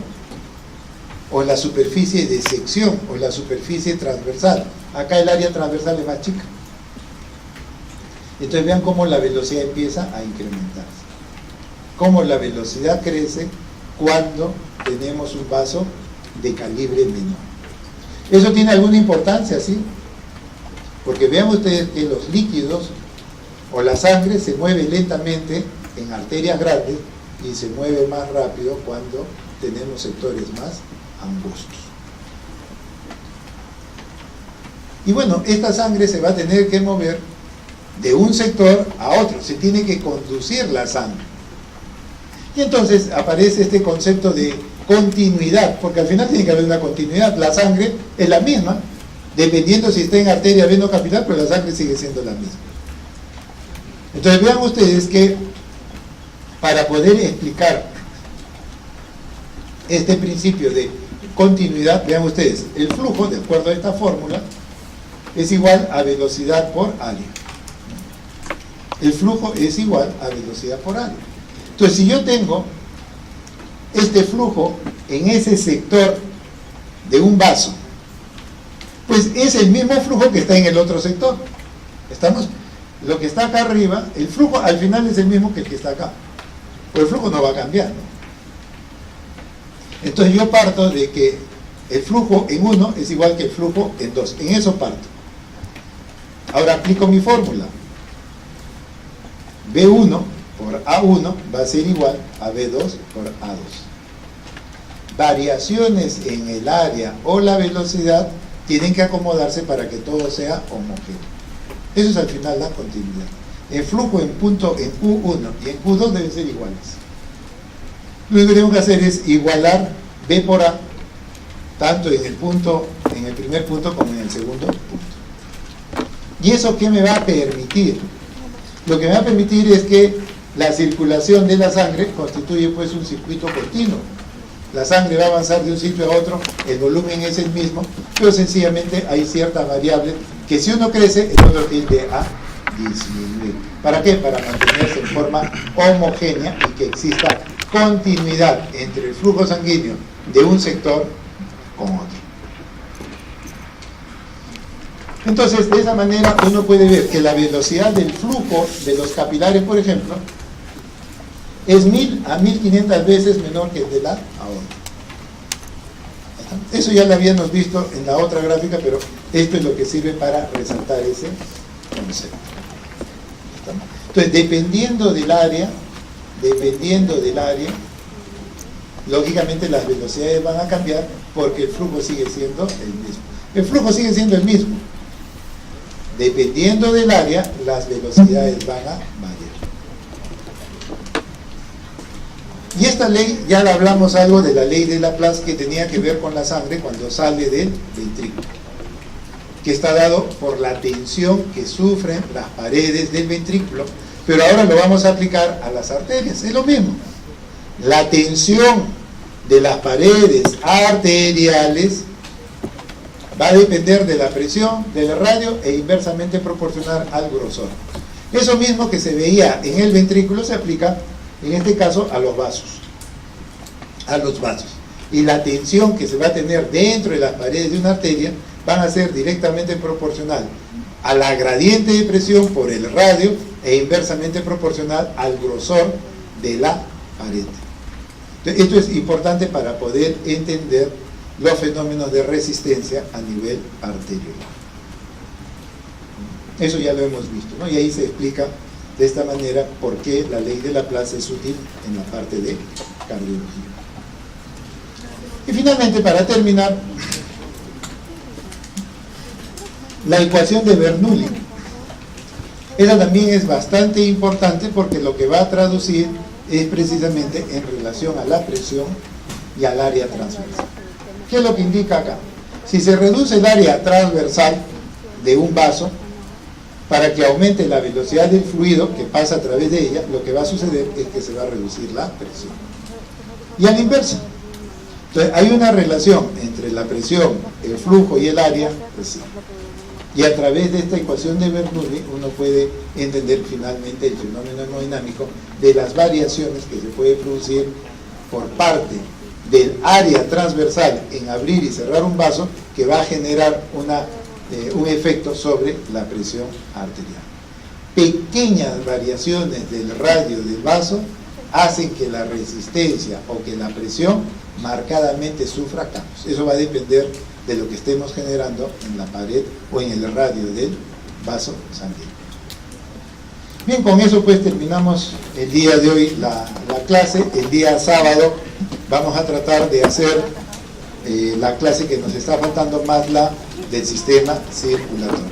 o la superficie de sección, o la superficie transversal. Acá el área transversal es más chica. Entonces vean cómo la velocidad empieza a incrementarse. Cómo la velocidad crece cuando tenemos un vaso de calibre menor. ¿Eso tiene alguna importancia? Sí. Porque vean ustedes que los líquidos o la sangre se mueve lentamente en arterias grandes y se mueve más rápido cuando tenemos sectores más angostos. Y bueno, esta sangre se va a tener que mover de un sector a otro, se tiene que conducir la sangre. Y entonces aparece este concepto de continuidad, porque al final tiene que haber una continuidad. La sangre es la misma, dependiendo si está en arteria, vena o capilar, pero la sangre sigue siendo la misma. Entonces vean ustedes que para poder explicar este principio de continuidad, vean ustedes, el flujo, de acuerdo a esta fórmula, es igual a velocidad por área. El flujo es igual a velocidad por área. Entonces, si yo tengo este flujo en ese sector de un vaso, pues es el mismo flujo que está en el otro sector. Lo que está acá arriba, el flujo al final es el mismo que el que está acá. Pero el flujo no va a cambiar, ¿no? Entonces yo parto de que el flujo en 1 es igual que el flujo en 2. En eso parto. Ahora aplico mi fórmula. B1 por A1 va a ser igual a B2 por A2. Variaciones en el área o la velocidad tienen que acomodarse para que todo sea homogéneo. Eso es al final la continuidad. El flujo en punto en Q1 y en Q2 deben ser iguales. Lo que tenemos que hacer es igualar B por A, tanto en el primer punto como en el segundo punto. ¿Y eso qué me va a permitir? Lo que me va a permitir es que la circulación de la sangre constituye pues un circuito continuo. La sangre va a avanzar de un sitio a otro, el volumen es el mismo, pero sencillamente hay ciertas variables que si uno crece, el otro tiende a disminuir. ¿Para qué? Para mantenerse en forma homogénea y que exista continuidad entre el flujo sanguíneo de un sector con otro. Entonces, de esa manera uno puede ver que la velocidad del flujo de los capilares, por ejemplo, es 1000 a 1500 veces menor que el de la aorta. Eso ya lo habíamos visto en la otra gráfica, pero esto es lo que sirve para resaltar ese concepto. Entonces, dependiendo del área, lógicamente las velocidades van a cambiar porque el flujo sigue siendo el mismo. El flujo sigue siendo el mismo. Dependiendo del área, las velocidades van a variar. Y esta ley, ya la hablamos algo de la ley de Laplace que tenía que ver con la sangre cuando sale del ventrículo, que está dado por la tensión que sufren las paredes del ventrículo, pero ahora lo vamos a aplicar a las arterias, es lo mismo. La tensión de las paredes arteriales va a depender de la presión, del radio e inversamente proporcional al grosor. Eso mismo que se veía en el ventrículo se aplica en este caso a los vasos. Y la tensión que se va a tener dentro de las paredes de una arteria van a ser directamente proporcional a la gradiente de presión por el radio e inversamente proporcional al grosor de la pared. Entonces, esto es importante para poder entender los fenómenos de resistencia a nivel arterial. Eso ya lo hemos visto, ¿no? Y ahí se explica de esta manera por qué la ley de Laplace es útil en la parte de cardiología. Y finalmente, para terminar, la ecuación de Bernoulli. Esa también es bastante importante porque lo que va a traducir es precisamente en relación a la presión y al área transversal. ¿Qué es lo que indica acá? Si se reduce el área transversal de un vaso, para que aumente la velocidad del fluido que pasa a través de ella, lo que va a suceder es que se va a reducir la presión. Y a la inversa. Entonces, hay una relación entre la presión, el flujo y el área, presión. Y a través de esta ecuación de Bernoulli, uno puede entender finalmente el fenómeno hemodinámico de las variaciones que se puede producir por parte del área transversal en abrir y cerrar un vaso, que va a generar un efecto sobre la presión arterial. Pequeñas variaciones del radio del vaso hacen que la resistencia o que la presión marcadamente sufra cambios. Eso va a depender de lo que estemos generando en la pared o en el radio del vaso sanguíneo. Bien, con eso pues terminamos el día de hoy la clase. El día sábado vamos a tratar de hacer la clase que nos está faltando, más la del sistema circulatorio.